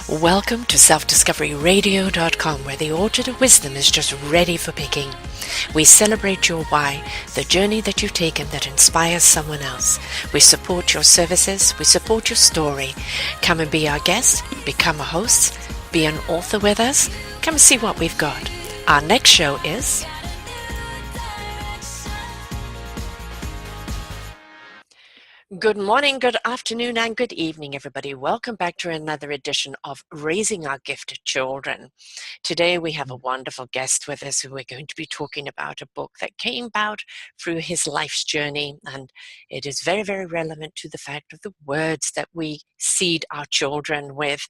Welcome to selfdiscoveryradio.com, where the orchard of wisdom is just ready for picking. We celebrate your why, the journey that you've taken that inspires someone else. We support your services, we support your story. Come and be our guest, become a host, be an author with us. Come and see what we've got. Our next show is... Good morning, good afternoon, and good evening, everybody. Welcome back to another edition of Raising Our Gifted Children. Today, we have a wonderful guest with us who we're going to be talking about a book that came about through his life's journey, and it is very, very relevant to the fact of the words that we seed our children with.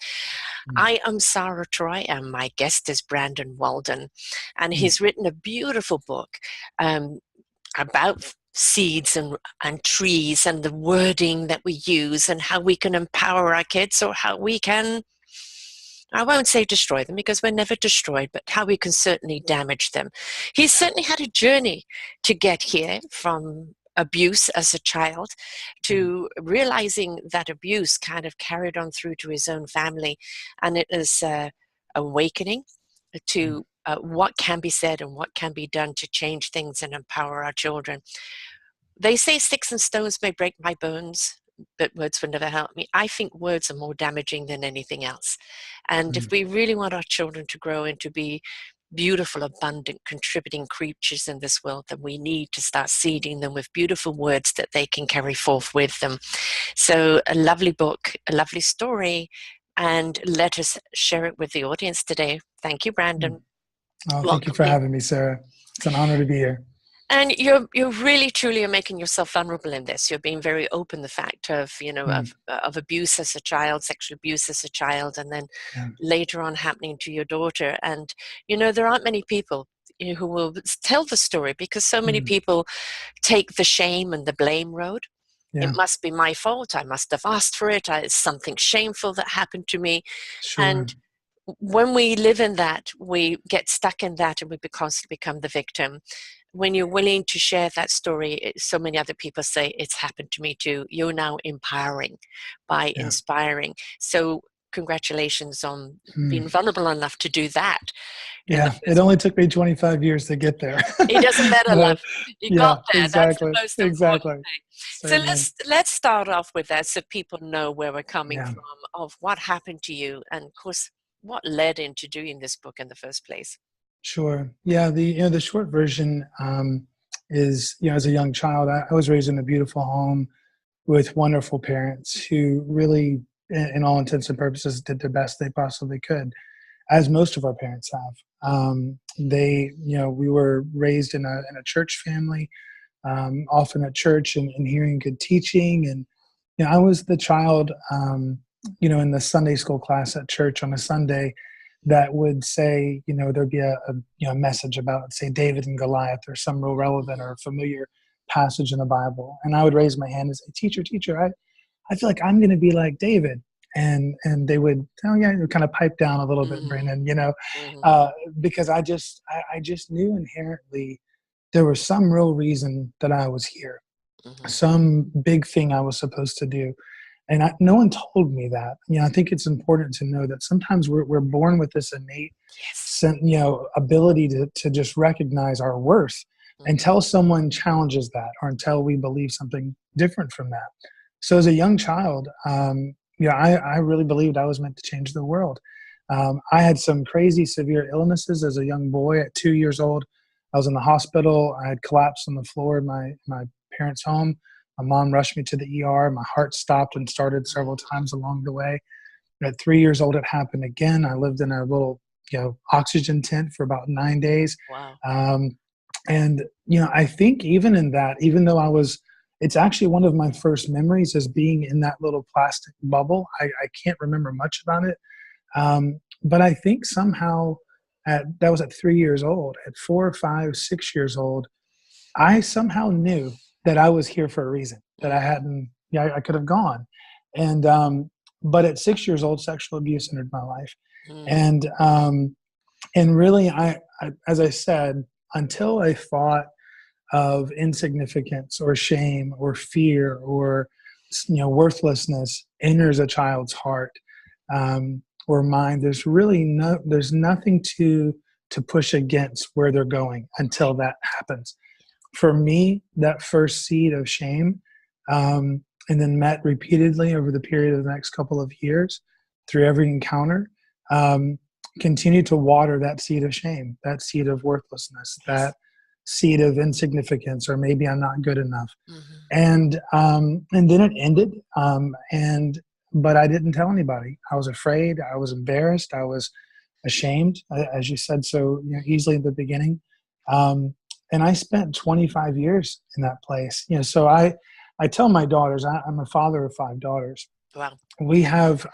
I am Sarah Troy, and my guest is Brandon Walden, and he's written a beautiful book about seeds and trees and the wording that we use and how we can empower our kids, or how we can, I won't say destroy them because we're never destroyed, but how we can certainly damage them. He's certainly had a journey to get here, from abuse as a child to realizing that abuse kind of carried on through to his own family, and it is awakening to what can be said and what can be done to change things and empower our children. They say sticks and stones may break my bones, but words would never help me. I think words are more damaging than anything else. And if we really want our children to grow and to be beautiful, abundant, contributing creatures in this world, then we need to start seeding them with beautiful words that they can carry forth with them. So a lovely book, a lovely story, and let us share it with the audience today. Thank you, Brandon. Oh, thank you for having me, Sarah. It's an honor to be here. And you're really, truly are making yourself vulnerable in this. You're being very open, the fact of, of abuse as a child, sexual abuse as a child, and then later on happening to your daughter. And, there aren't many people who will tell the story, because so many people take the shame and the blame road. It must be my fault. I must have asked for it. It's something shameful that happened to me. Sure. And when we live in that, we get stuck in that, and we constantly become the victim. When you're willing to share that story, so many other people say, it's happened to me too. You're now empowering by inspiring. So congratulations on being vulnerable enough to do that. Yeah, it only took me 25 years to get there. It doesn't matter, love. You got there. Exactly. That's the most important thing. So let's start off with that, so people know where we're coming from, of what happened to you, and of course, what led into doing this book in the first place. Sure. Yeah. The short version is, as a young child, I was raised in a beautiful home with wonderful parents who really, in all intents and purposes, did the best they possibly could, as most of our parents have. We were raised in a church family, often at church and hearing good teaching. And, I was the child, in the Sunday school class at church on a Sunday, that would say, there'd be a message about, say, David and Goliath, or some real relevant or familiar passage in the Bible. And I would raise my hand and say, teacher, I feel like I'm going to be like David. And they would, kind of pipe down a little bit, Brandon, because I just knew inherently there was some real reason that I was here, some big thing I was supposed to do. And no one told me that. I think it's important to know that sometimes we're born with this innate, ability to just recognize our worth until someone challenges that, or until we believe something different from that. So as a young child, I really believed I was meant to change the world. I had some crazy severe illnesses as a young boy. At 2 years old, I was in the hospital. I had collapsed on the floor in my parents' home. My mom rushed me to the ER. My heart stopped and started several times along the way. At 3 years old, it happened again. I lived in a little, oxygen tent for about 9 days. Wow. And, I think even in that, even though it's actually one of my first memories as being in that little plastic bubble. I can't remember much about it. But I think somehow that was at 3 years old. At 4, 5, 6 years old, I somehow knew that I was here for a reason, that I could have gone. And, but at 6 years old, sexual abuse entered my life. And really, I, as I said, until I thought of insignificance or shame or fear or, worthlessness enters a child's heart, or mind, there's nothing to push against where they're going until that happens. For me, that first seed of shame, and then met repeatedly over the period of the next couple of years through every encounter, um, continue to water that seed of shame, that seed of worthlessness, Yes. that seed of insignificance, or maybe I'm not good enough. Hmm. And then it ended. But I didn't tell anybody. I was afraid. I was embarrassed. I was ashamed, as you said so easily at the beginning. Um, and I spent 25 years in that place. So I tell my daughters, I'm a father of 5 daughters. Wow. We have,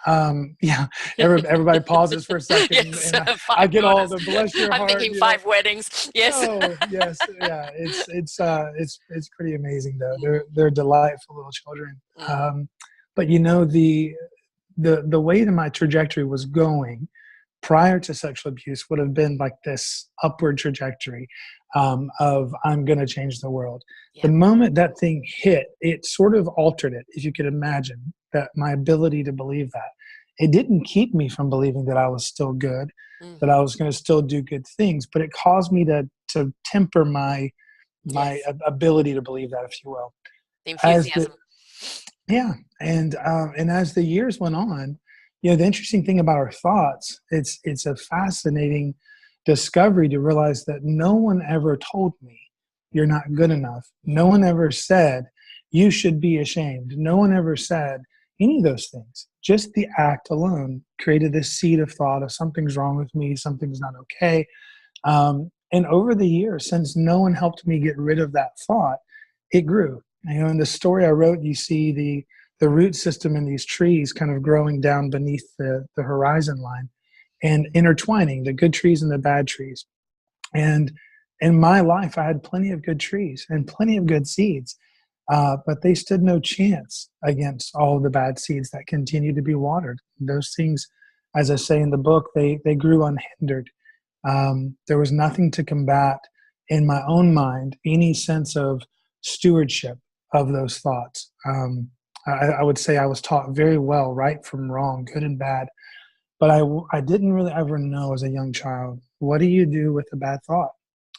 yeah, everybody pauses for a second, Yes, and I five get all daughters. the bless your I'm heart. thinking 5 weddings. Yes. Oh yes, yeah. It's pretty amazing though. They're delightful little children. Mm. But the way that my trajectory was going prior to sexual abuse would have been like this upward trajectory, of I'm going to change the world. The Yeah. moment that thing hit, it sort of altered it, if you could imagine that my ability to believe that. It didn't keep me from believing that I was still good, that I Hmm. was going to still do good things, but it caused me to temper my Yes. ability to believe that, if you will. The As the enthusiasm. Yeah, and as the years went on, the interesting thing about our thoughts, it's a fascinating discovery to realize that no one ever told me you're not good enough. No one ever said you should be ashamed. No one ever said any of those things. Just the act alone created this seed of thought of something's wrong with me, something's not okay. And over the years, since no one helped me get rid of that thought, it grew. In the story I wrote, you see the root system in these trees kind of growing down beneath the horizon line and intertwining the good trees and the bad trees. And in my life, I had plenty of good trees and plenty of good seeds, but they stood no chance against all of the bad seeds that continued to be watered. Those things, as I say in the book, they grew unhindered. There was nothing to combat in my own mind any sense of stewardship of those thoughts. I would say I was taught very well right from wrong, good and bad, but I didn't really ever know as a young child, what do you do with a bad thought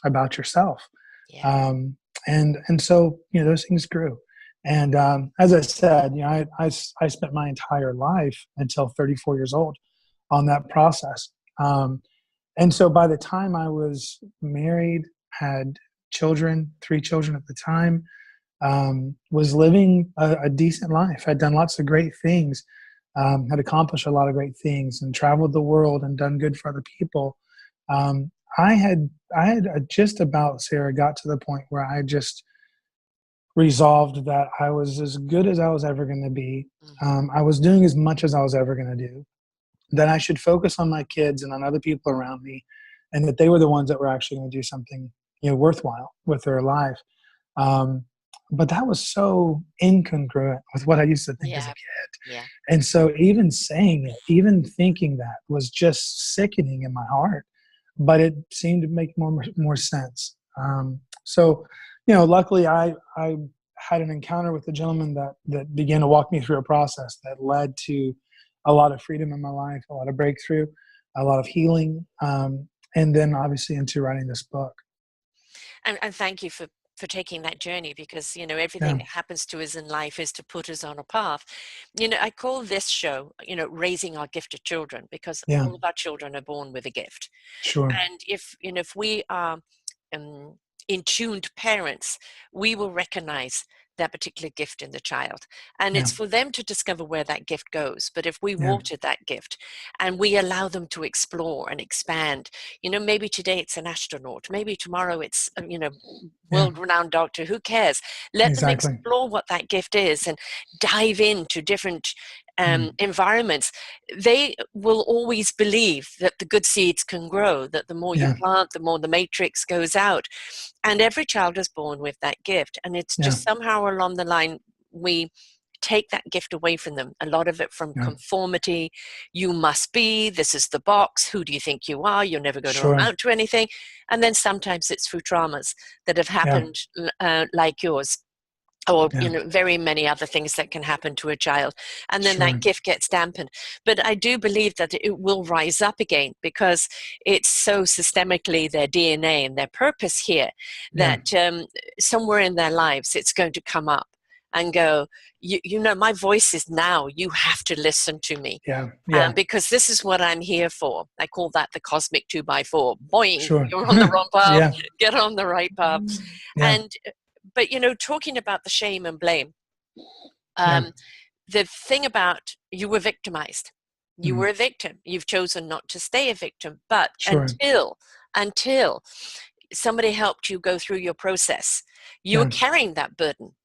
about yourself? Yeah. Um, and so those things grew. And as I said, I spent my entire life until 34 years old on that process. And so by the time I was married, had children, 3 children at the time, was living a decent life, had done lots of great things, had accomplished a lot of great things, and traveled the world and done good for other people. Um, I had just about, Sarah, got to the point where I just resolved that I was as good as I was ever going to be. Hmm. I was doing as much as I was ever going to do. That I should focus on my kids and on other people around me, and that they were the ones that were actually going to do something worthwhile with their life. Um, but that was so incongruent with what I used to think as a Yeah. kid. Yeah. And so even saying it, even thinking that was just sickening in my heart. But it seemed to make more sense. Luckily I had an encounter with a gentleman that began to walk me through a process that led to a lot of freedom in my life, a lot of breakthrough, a lot of healing, and then obviously into writing this book. And thank you for taking that journey, because everything Yeah, that happens to us in life is to put us on a path. I call this show raising our gifted children, because yeah, all of our children are born with a gift. sure. And if we are in tuned parents, we will recognize that particular gift in the child. And Yeah, it's for them to discover where that gift goes. But if we yeah, water that gift and we allow them to explore and expand, maybe today it's an astronaut, maybe tomorrow it's, yeah, world-renowned doctor, who cares? Let them exactly. explore what that gift is and dive into different Mm, environments. They will always believe that the good seeds can grow, that the more you yeah, plant, the more the matrix goes out. And every child is born with that gift. And it's yeah, just somehow along the line, we take that gift away from them. A lot of it from yeah, conformity. You must be, this is the box. Who do you think you are? You're never going to sure. amount to anything. And then sometimes it's through traumas that have Yeah, happened like yours. or Yeah. very many other things that can happen to a child, and then Sure. that gift gets dampened. But I do believe that it will rise up again, because it's so systemically their DNA and their purpose here, Yeah. that somewhere in their lives it's going to come up and go, my voice is now, you have to listen to me, Yeah. Yeah. because this is what I'm here for. I call that the cosmic 2x4. Boing, Sure. you're on the wrong path, Yeah. get on the right path. Yeah. And but talking about the shame and blame, Yeah. the thing about, you were victimized, you Mhm. were a victim, you've chosen not to stay a victim, but Sure. until somebody helped you go through your process, you were Yeah. carrying that burden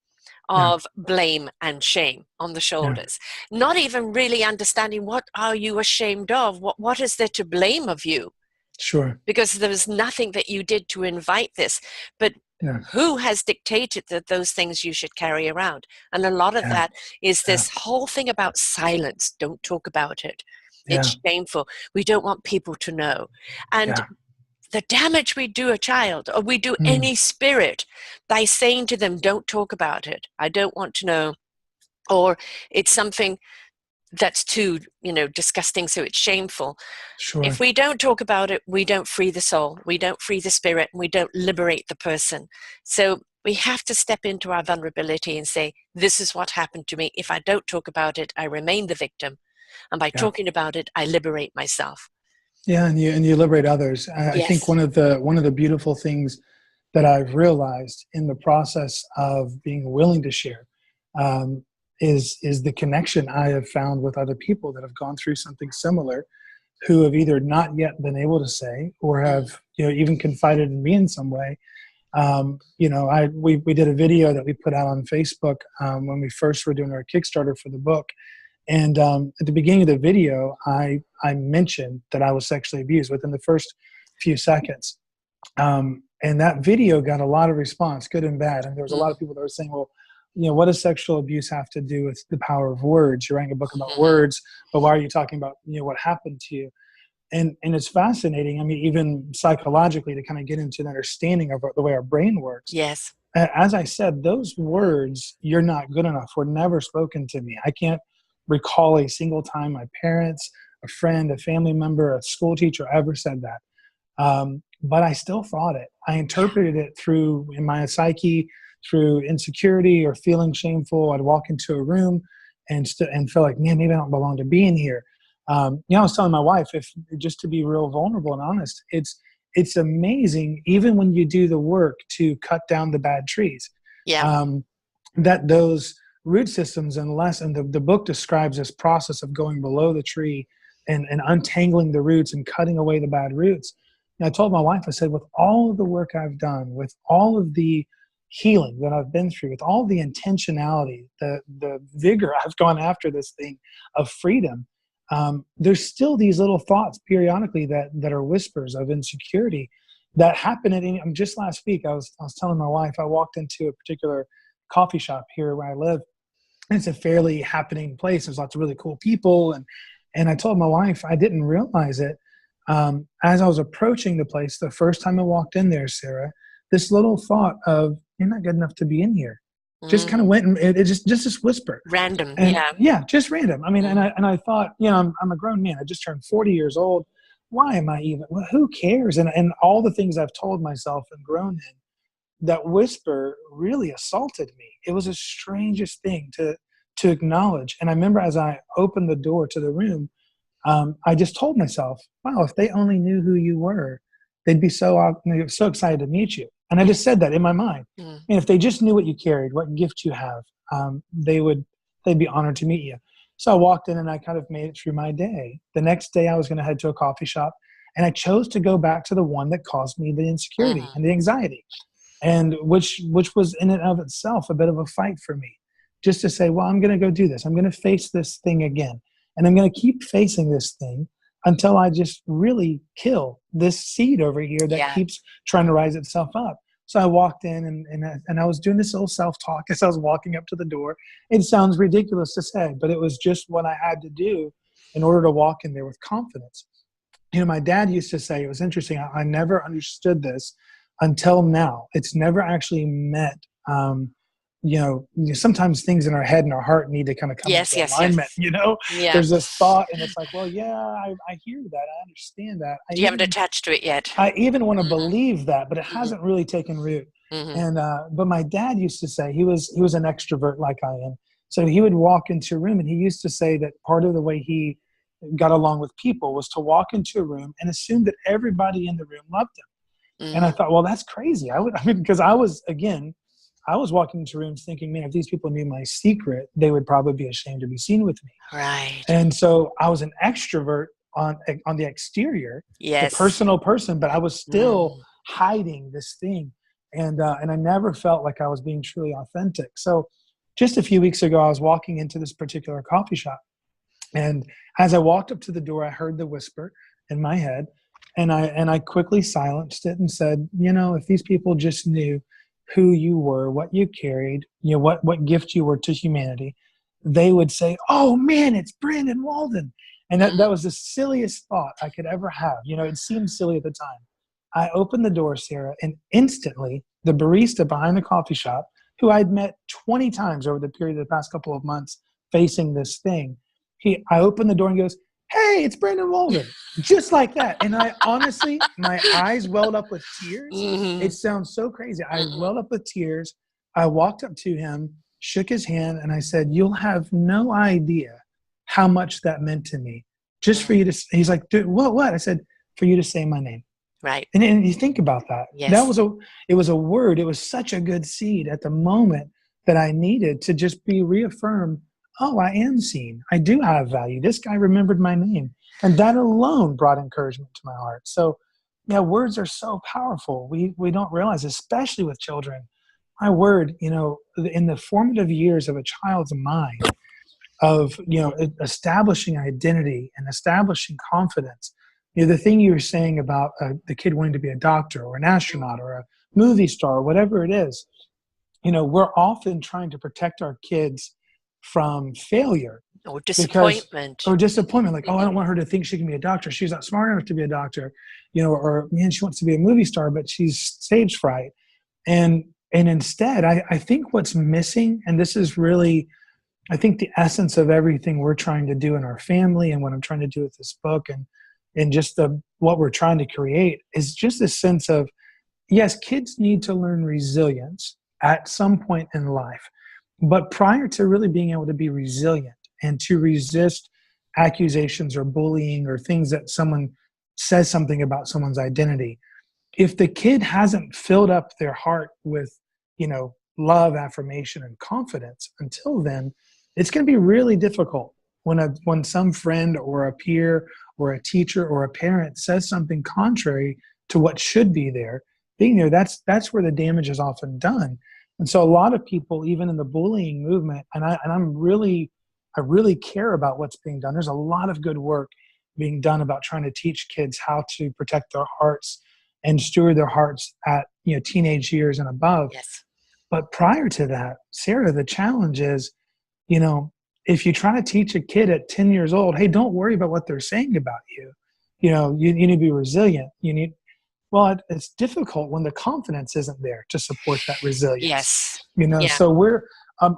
Yeah. of blame and shame on the Yeah. shoulders, not even really understanding what are you ashamed of, what is there to blame of you, Sure. because there was nothing that you did to invite this. But Yeah. who has dictated that those things you should carry around? And a lot of Yeah. that is Yeah. this whole thing about silence. Don't talk about it. Yeah. It's shameful. We don't want people to know. And Yeah. the damage we do a child, or we do Mm. any spirit, by saying to them, don't talk about it, I don't want to know, or it's something that's too disgusting, so it's shameful. If Sure. we don't talk about it, we don't free the soul, we don't free the spirit, and we don't liberate the person. So we have to step into our vulnerability and say, this is what happened to me. If I don't talk about it, I remain the victim, and by Yeah. talking about it, I liberate myself. Yeah. And you liberate others. I think Yes. one of the beautiful things that I've realized in the process of being willing to share, um, is the connection I have found with other people that have gone through something similar, who have either not yet been able to say, or Mm. have even confided in me in some way. We did a video that we put out on Facebook when we first were doing our Kickstarter for the book, and at the beginning of the video, I mentioned that I was sexually abused within the first few seconds. And that video got a lot of response, good and bad. And there was a lot Mm. of people that were saying, well, what does sexual abuse have to do with the power of words? You're writing a book about Mhm. words, but why are you talking about, what happened to you? And it's fascinating. I mean, even psychologically, to kind of get into an understanding of the way our brain works. Yes. As I said, those words, "you're not good enough," were never spoken to me. I can't recall a single time my parents, a friend, a family member, a school teacher ever said that. But I still thought it. I Yeah. interpreted it in my psyche, through insecurity or feeling shameful. I'd walk into a room and feel like, man, maybe I don't belong to be in here. I was telling my wife, if just to be real vulnerable and honest, it's amazing, even when you do the work to cut down the bad trees, Yeah. um, that those root systems, and the book describes this process of going below the tree and untangling the roots and cutting away the bad roots. And I told my wife, I said, with all of the work I've done, with all of the healing that I've been through, with all the intentionality, the vigor I've gone after this thing of freedom, there's still these little thoughts periodically that are whispers of insecurity that happen at any. Just last week, I was telling my wife, I walked into a particular coffee shop here where I live, and it's a fairly happening place. There's lots of really cool people, and I told my wife I didn't realize it. As I was approaching the place, the first time I walked in there, Sarah, this little thought of, "You're not good enough to be in here," just kind of Mm. went, and it just this whisper. Random. And Yeah. yeah, just random. I mean, and Mm. I thought, I'm a grown man. I just turned 40 years old. Why am I even? Well, who cares? And all the things I've told myself and grown in, that whisper really assaulted me. It was the strangest thing to acknowledge. And I remember as I opened the door to the room, I just told myself, "Wow, if they only knew who you were, they'd be so excited to meet you." And I just said that in my mind. Mm. And if they just knew what you carried, what gift you have, they'd be honored to meet you. So I walked in and I kind of made it through my day. The next day I was going to head to a coffee shop, and I chose to go back to the one that caused me the insecurity Mhm. and the anxiety, and which was in and of itself a bit of a fight for me, just to say, well, I'm going to go do this. I'm going to face this thing again, and I'm going to keep facing this thing until I just really kill this seed over here that Yeah. keeps trying to rise itself up. So I walked in and I was doing this little self-talk as I was walking up to the door. It sounds ridiculous to say, but it was just what I had to do in order to walk in there with confidence. My dad used to say, it was interesting, I never understood this until now. It's never actually met sometimes things in our head and our heart need to kind of come Yes, into yes, alignment. yes. Yeah. There's this thought, and it's like, well, yeah, I hear that, I understand that. You haven't attached to it yet. I even want to Mhm. believe that, but it Mhm. hasn't really taken root. Mhm. And but my dad used to say, he was an extrovert like I am. So he would walk into a room, and he used to say that part of the way he got along with people was to walk into a room and assume that everybody in the room loved him. And I Mhm. thought, well, that's crazy. Because I was walking into rooms thinking, man, if these people knew my secret, they would probably be ashamed to be seen with me. Right. And so I was an extrovert on the exterior, the Yes. personal person, but I was still Mm. hiding this thing, and I never felt like I was being truly authentic. So just a few weeks ago, I was walking into this particular coffee shop, and as I walked up to the door, I heard the whisper in my head, and I quickly silenced it and said, if these people just knew who you were, what you carried, what gift you were to humanity, they would say, "Oh man, it's Brandon Walden." And that Mm. was the silliest thought I could ever have. It seemed silly at the time. I opened the door, Sarah, and instantly the barista behind the coffee shop, who I'd met 20 times over the period of the past couple of months facing this thing, I opened the door and goes, "Hey, it's Brandon Walden." Just like that. And I honestly, my eyes welled up with tears. It Mhm. sounds so crazy. I Mhm. welled up with tears. I walked up to him, shook his hand, and I said, "You'll have no idea how much that meant to me. Just for Mhm. you to," he's like, "Dude, what?" I said, "For you to say my name." Right. And you think about that. Yes. It was a word. It was such a good seed at the moment that I needed to just be reaffirmed. Oh, I am seen. I do have value. This guy remembered my name. And that alone brought encouragement to my heart. So, yeah, words are so powerful. We don't realize, especially with children. My word, in the formative years of a child's mind, of establishing identity and establishing confidence. The thing you were saying about the kid wanting to be a doctor or an astronaut or a movie star, whatever it is, we're often trying to protect our kids from failure Or because disappointment. or disappointment, like, oh, I Mhm. don't want her to think she can be a doctor, she's not smart enough to be a doctor, or man, she wants to be a movie star but she's stage fright. And instead, I think what's missing, and this is really, I think, the essence of everything we're trying to do in our family and what I'm trying to do with this book, and just what we're trying to create, is just a sense of, yes, kids need to learn resilience at some point in life. But prior to really being able to be resilient and to resist accusations or bullying or things that someone says something about someone's identity, if the kid hasn't filled up their heart with, love, affirmation, and confidence until then, it's going to be really difficult when some friend or a peer or a teacher or a parent says something contrary to what should be there. Being there, that's where the damage is often done. And so a lot of people, even in the bullying movement, I really care about what's being done. There's a lot of good work being done about trying to teach kids how to protect their hearts and steward their hearts at teenage years and above. Yes. But prior to that, Sarah, the challenge is, you know, if you try to teach a kid at 10 years old, hey, don't worry about what they're saying about you. You need to be resilient. It's difficult when the confidence isn't there to support that resilience. Yes. Yeah. So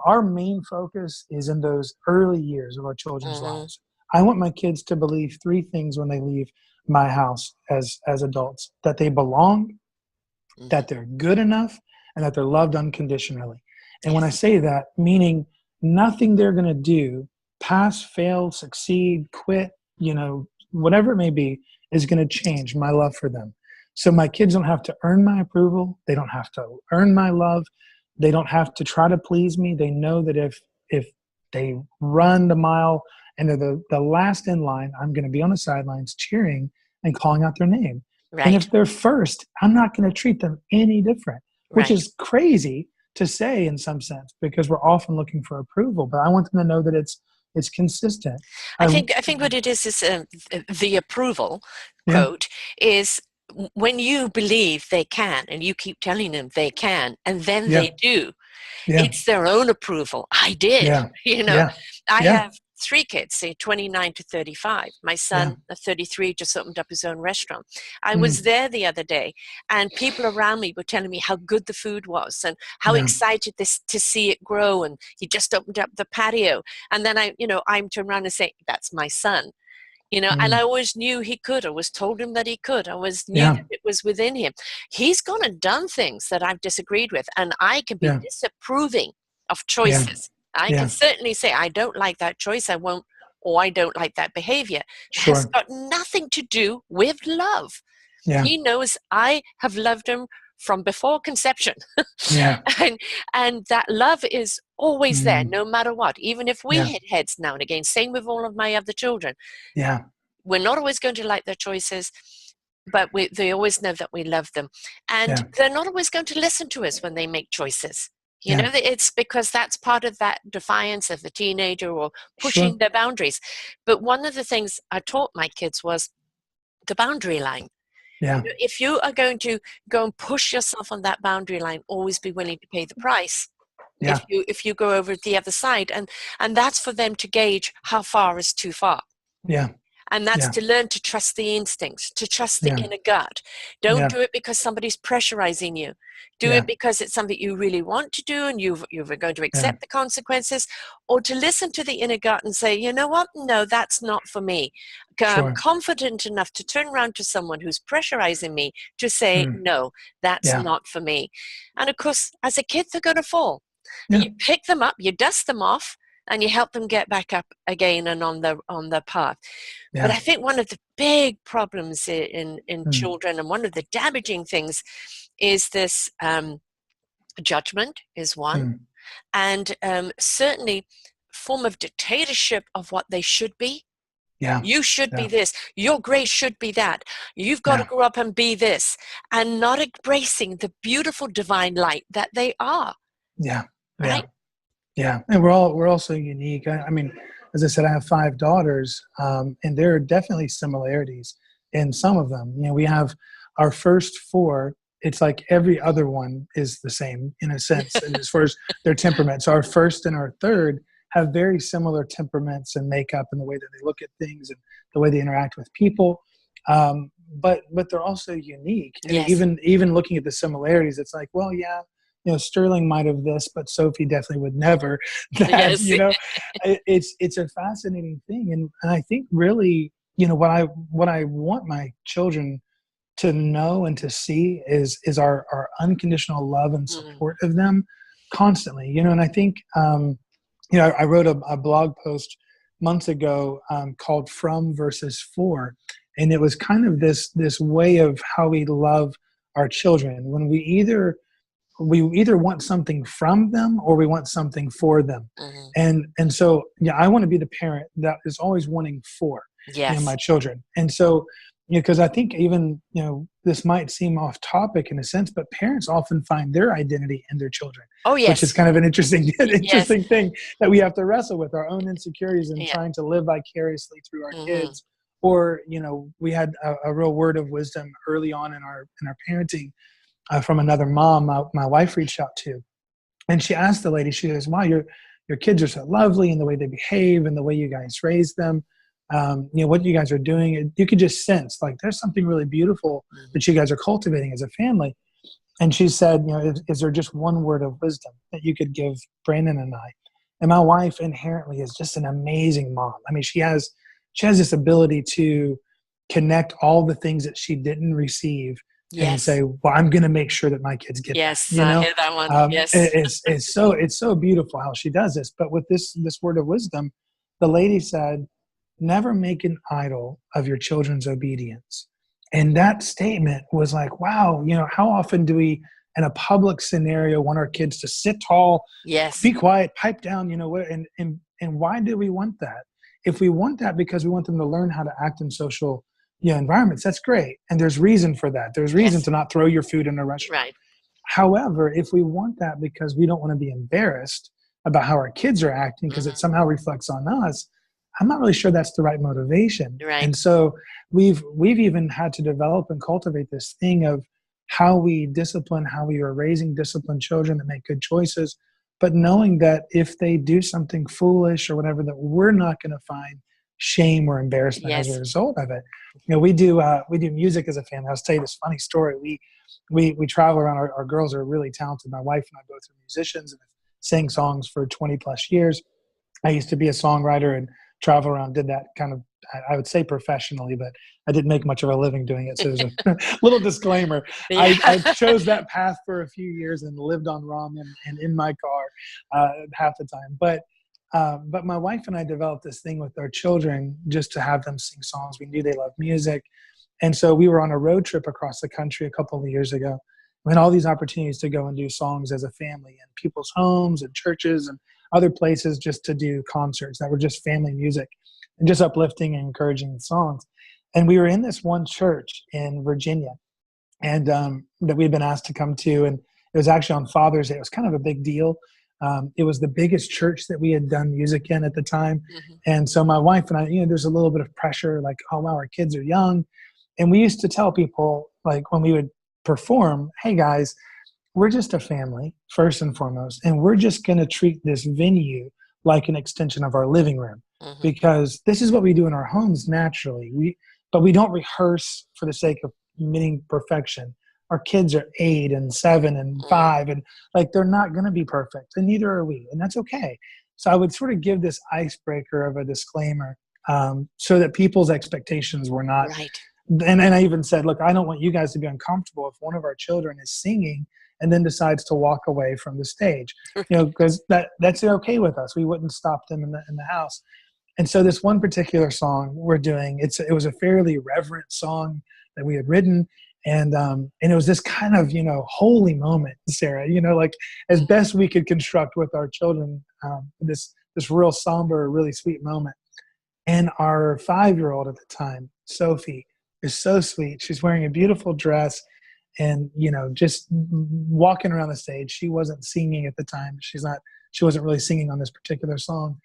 our main focus is in those early years of our children's Mhm. lives. I want my kids to believe three things when they leave my house as adults: that they belong, Mhm. that they're good enough, and that they're loved unconditionally. And when I Yes. say that, meaning nothing they're going to do, pass, fail, succeed, quit, whatever it may be, is going to change my love for them. So my kids don't have to earn my approval. They don't have to earn my love. They don't have to try to please me. They know that if they run the mile and they're the last in line, I'm going to be on the sidelines cheering and calling out their name. And Right. if they're first, I'm not going to treat them any different, which Right. is crazy to say in some sense, because we're often looking for approval. But I want them to know that it's consistent. I think what it is the approval Yeah, quote is when you believe they can and you keep telling them they can and then yeah, they do, yeah, it's their own approval. I did, yeah, you know. yeah, I yeah, have three kids, say 29 to 35. My Yeah. son, 33, just opened up his own restaurant. I was Mm. there the other day, and people around me were telling me how good the food was and how Yeah. excited to see it grow. And he just opened up the patio. And then I'm turned around and say, that's my son. And I Mm. always knew he could. I was told him that he could. I always knew Yeah. that it was within him. He's gone and done things that I've disagreed with, and I can be Yeah. disapproving of Yeah. choices. I can Yeah. certainly say, I don't like that choice, I won't, or I don't like that behavior. It has Sure. got nothing to do with love. Yeah. He knows I have loved him from before conception. Yeah. and that love is always there, Mm. no matter what, even if we Yeah. hit heads now and again. Same with all of my other children. Yeah. We're not always going to like their choices, but they always know that we love them. And Yeah. they're not always going to listen to us when they make choices. Yeah. It's because that's part of that defiance of the teenager or pushing Sure. their boundaries. But one of the things I taught my kids was the boundary line. Yeah. If you are going to go and push yourself on that boundary line, always be willing to pay the price. Yeah. If you go over the other side, and that's for them to gauge how far is too far. Yeah. And that's Yeah. to learn to trust the instincts, to trust the Yeah. inner gut. Don't Yeah. do it because somebody's pressurizing you. Do Yeah. it because it's something you really want to do and you're going to Yeah. accept the consequences, or to listen to the inner gut and say, you know what? No, that's not for me. I'm Sure. confident enough to turn around to someone who's pressurizing me to say, Mm. no, that's Yeah. not for me. And of course, as a kid, they're going to fall. Yeah. You pick them up, you dust them off, and you help them get back up again and on the path. But I Yeah. think one of the big problems in Mm. children, and one of the damaging things, is this judgment is one, Mm. and certainly form of dictatorship of what they should be. Yeah. You should be Yeah. this. Your grace should be that. You've got to Yeah. grow up and be this, and not embracing the beautiful divine light that they are. Yeah. Yeah. Right? Yeah. And we're all so unique. I mean, as I said, I have 5 daughters, and there are definitely similarities in some of them. We have our first 4. It's like every other one is the same in a sense, as far as their temperament. So our first and our third have very similar temperaments and makeup, and the way that they look at things and the way they interact with people. But they're also unique. And Yes. even looking at the similarities, it's like, well, yeah, Sterling might have this, but Sophie definitely would never. That, Yes. It's a fascinating thing, and I think really, what I want my children to know and to see is our unconditional love and support of them constantly. And I think I wrote a blog post months ago called "From versus For," and it was kind of this way of how we love our children when we either want something from them or we want something for them. Mm-hmm. And so I want to be the parent that is always wanting for Yes. my children. And so because I think even this might seem off topic in a sense, but parents often find their identity in their children. Oh, yes. Which is kind of an interesting Yes. thing that we have to wrestle with, our own insecurities and Yeah. trying to live vicariously through our Mhm. kids. Or we had a real word of wisdom early on in our parenting from another mom my wife reached out to, and she asked the lady, she goes, wow, your kids are so lovely and the way they behave and the way you guys raise them, what you guys are doing, you could just sense like there's something really beautiful that you guys are cultivating as a family. And she said, is there just one word of wisdom that you could give Brandon and I? And my wife inherently is just an amazing mom. I mean, she has this ability to connect all the things that she didn't receive. Yes. And say, well, I'm going to make sure that my kids get Yes, that. I hear that one. Yes. It's so beautiful how she does this. But with this word of wisdom, the lady said, never make an idol of your children's obedience. And that statement was like, wow, how often do we, in a public scenario, want our kids to sit tall, Yes. be quiet, pipe down, and why do we want that? If we want that because we want them to learn how to act in social environments, that's great. And there's reason for that. There's reason Yes. to not throw your food in a restaurant. Right. However, if we want that because we don't want to be embarrassed about how our kids are acting because it somehow reflects on us, I'm not really sure that's the right motivation. Right. And so we've even had to develop and cultivate this thing of how we discipline, how we are raising disciplined children that make good choices, but knowing that if they do something foolish or whatever, that we're not going to find shame or embarrassment as a Yes. result of it. We do music as a family. I'll tell you this funny story. We travel around. Our girls are really talented. My wife and I both are musicians and have sang songs for 20 plus years. I used to be a songwriter and travel around, did that kind of, I would say professionally, but I didn't make much of a living doing it. So there's a little disclaimer. Yeah. I chose that path for a few years and lived on ramen and in my car half the time. But my wife and I developed this thing with our children just to have them sing songs. We knew they loved music. And so we were on a road trip across the country a couple of years ago. We had all these opportunities to go and do songs as a family in people's homes and churches and other places, just to do concerts that were just family music and just uplifting and encouraging songs. And we were in this one church in Virginia, and that we had been asked to come to. And it was actually on Father's Day. It was kind of a big deal. It was the biggest church that we had done music in at the time. Mm-hmm. And so my wife and I, there's a little bit of pressure, like, oh, wow, our kids are young. And we used to tell people, like, when we would perform, hey, guys, we're just a family, first and foremost, and we're just going to treat this venue like an extension of our living room, Mm-hmm. because this is what we do in our homes naturally. But we don't rehearse for the sake of meeting perfection. Our kids are 8 and 7 and 5, and like, they're not going to be perfect, and neither are we, and that's okay. So I would sort of give this icebreaker of a disclaimer, so that people's expectations were not. Right. And I even said, look, I don't want you guys to be uncomfortable if one of our children is singing and then decides to walk away from the stage, because that's okay with us. We wouldn't stop them in the house. And so this one particular song we're doing, it was a fairly reverent song that we had written. And it was this kind of, holy moment, Sarah, like, as best we could construct with our children, this real somber, really sweet moment. And our 5-year-old at the time, Sophie, is so sweet. She's wearing a beautiful dress and, just walking around the stage. She wasn't singing at the time. She wasn't really singing on this particular song.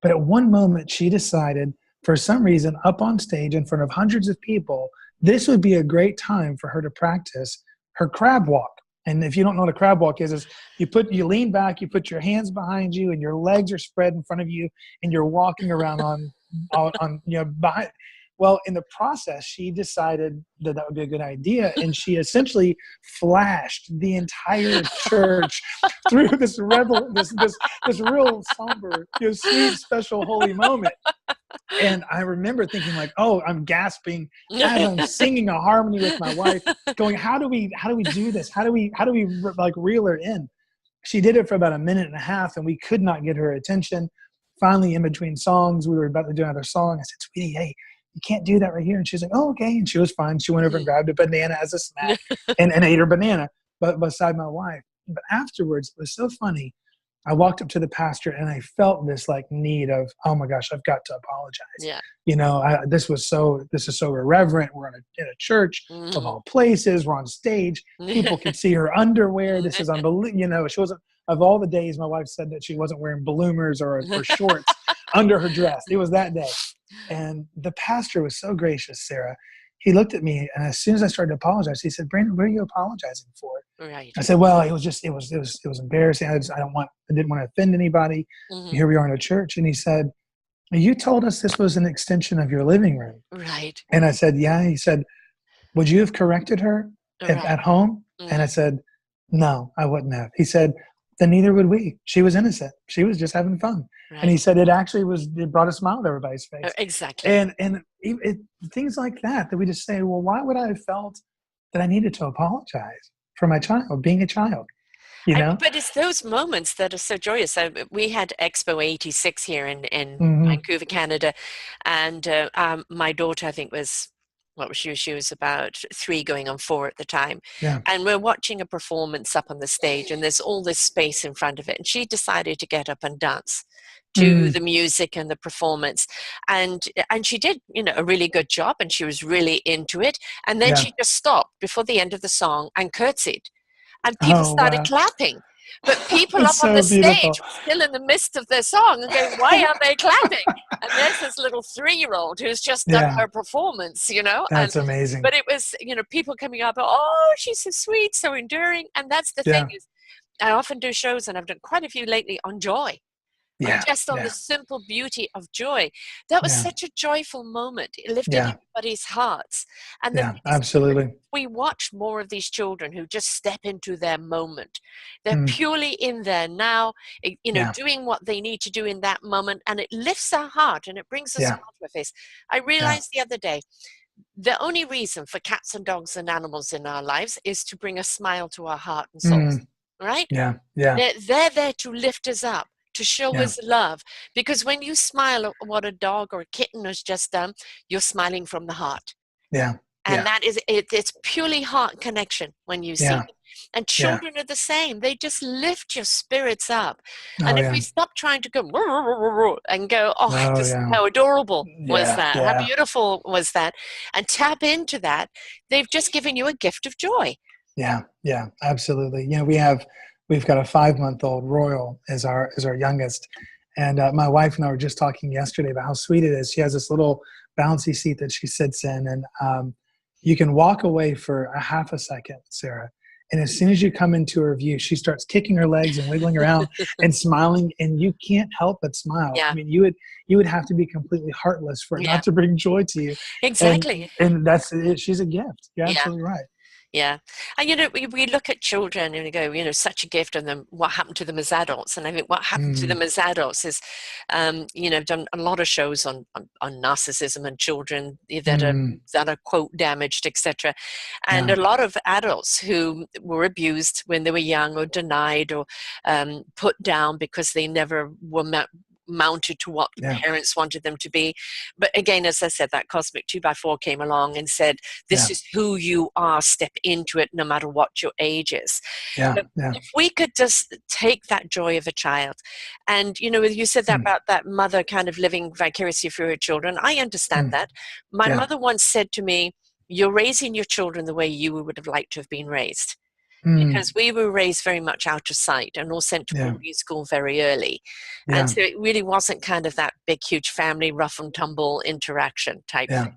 But at one moment, she decided, for some reason, up on stage in front of hundreds of people, this would be a great time for her to practice her crab walk. And if you don't know what a crab walk is you lean back, you put your hands behind you, and your legs are spread in front of you, and you're walking around on behind. Well, in the process, she decided that would be a good idea, and she essentially flashed the entire church through this real somber, sweet, special, holy moment. And I remember thinking, like, oh, I'm gasping as I'm singing a harmony with my wife, going, how do we do this? How do we like reel her in? She did it for about a minute and a half, and we could not get her attention. Finally, in between songs, we were about to do another song. I said, sweetie, hey, you can't do that right here. And she's like, oh, okay. And she was fine. She went over and grabbed a banana as a snack and ate her banana beside my wife. But afterwards, it was so funny. I walked up to the pastor and I felt this like need of, oh my gosh, I've got to apologize. Yeah. This is so irreverent. We're in a church of all places. We're on stage. People can see her underwear. This is unbelievable. She wasn't, of all the days, my wife said that she wasn't wearing bloomers or shorts under her dress. It was that day. And the pastor was so gracious, Sarah. He looked at me, and as soon as I started to apologize, he said, Brandon, what are you apologizing for? Right. I said, well, it was embarrassing. I didn't want to offend anybody. Mm-hmm. Here we are in a church. And he said, you told us this was an extension of your living room. Right. And I said, yeah. He said, would you have corrected her at home? Mm-hmm. And I said, no, I wouldn't have. He said, then neither would we. She was innocent. She was just having fun. Right. And he said it brought a smile to everybody's face. Exactly. And things like that we just say, well, why would I have felt that I needed to apologize for my child being a child? But it's those moments that are so joyous. So we had Expo 86 here in mm-hmm. Vancouver, Canada. And my daughter, I think, what was she? She was about 3 going on 4 at the time. Yeah. And we're watching a performance up on the stage, and there's all this space in front of it. And she decided to get up and dance to the music and the performance. And she did, a really good job, and she was really into it. And then she just stopped before the end of the song and curtsied. And people started clapping. But people up on the stage were still in the midst of their song and going, why aren't they clapping? And there's this little 3-year-old who's just done her performance, That's amazing. But it was, people coming up, oh, she's so sweet, so enduring. And that's the thing is, I often do shows, and I've done quite a few lately on joy, on Yeah, just on the yeah, simple beauty of joy. That was yeah, such a joyful moment. It lifted yeah, everybody's hearts. And the yeah, thing is, even if absolutely. we watch more of these children who just step into their moment, they're Mm, purely in there now, yeah, doing what they need to do in that moment, and it lifts our heart and it brings a yeah, smile to our face. I yeah, realized the other day, the only reason for cats and dogs and animals in our lives is to bring a smile to our heart and souls, mm, right? yeah, yeah, They're there to lift us up, to show yeah, us love. Because when you smile at what a dog or a kitten has just done, you're smiling from the heart. yeah, And yeah, that is it's purely heart connection when you see yeah, them. And yeah. children are the same. They just lift your spirits up. Oh And if we yeah, stop trying to go "Rrr, rrr, rrr, rrr," and go, oh, oh just yeah, how adorable was yeah, that? How yeah, beautiful was that? And tap into that, they've just given you a gift of joy. yeah, yeah, absolutely. You know, we've got a 5-month-old Royal as our youngest, and my wife and I were just talking yesterday about how sweet it is. She has this little bouncy seat that she sits in, and you can walk away for a half a second, Sarah. And as soon as you come into her view, she starts kicking her legs and wiggling around and smiling, and you can't help but smile. I Yeah, mean, you would have to be completely heartless for it yeah, not to bring joy to you. And exactly. and that's it. She's a gift. You're Yeah. absolutely right. Yeah. And we look at children and we go, such a gift, and then what happened to them as adults? And I think what happened to Mm, them as adults is, I've done a lot of shows on narcissism and children mm, that are quote damaged, etc. And yeah, a lot of adults who were abused when they were young or denied or put down because they never were mounted to what the yeah, parents wanted them to be. But again, as I said, that cosmic 2x4 came along and said, this yeah, is who you are, step into it no matter what your age is. yeah, But yeah, if we could just take that joy of a child, and you said that mm, about that mother kind of living vicariously through her children, I understand mm, that. My yeah, mother once said to me, you're raising your children the way you would have liked to have been raised, mm, because we were raised very much out of sight and all sent to yeah, boarding school very early. And yeah, so it really wasn't kind of that big, huge family, rough and tumble interaction type yeah, thing.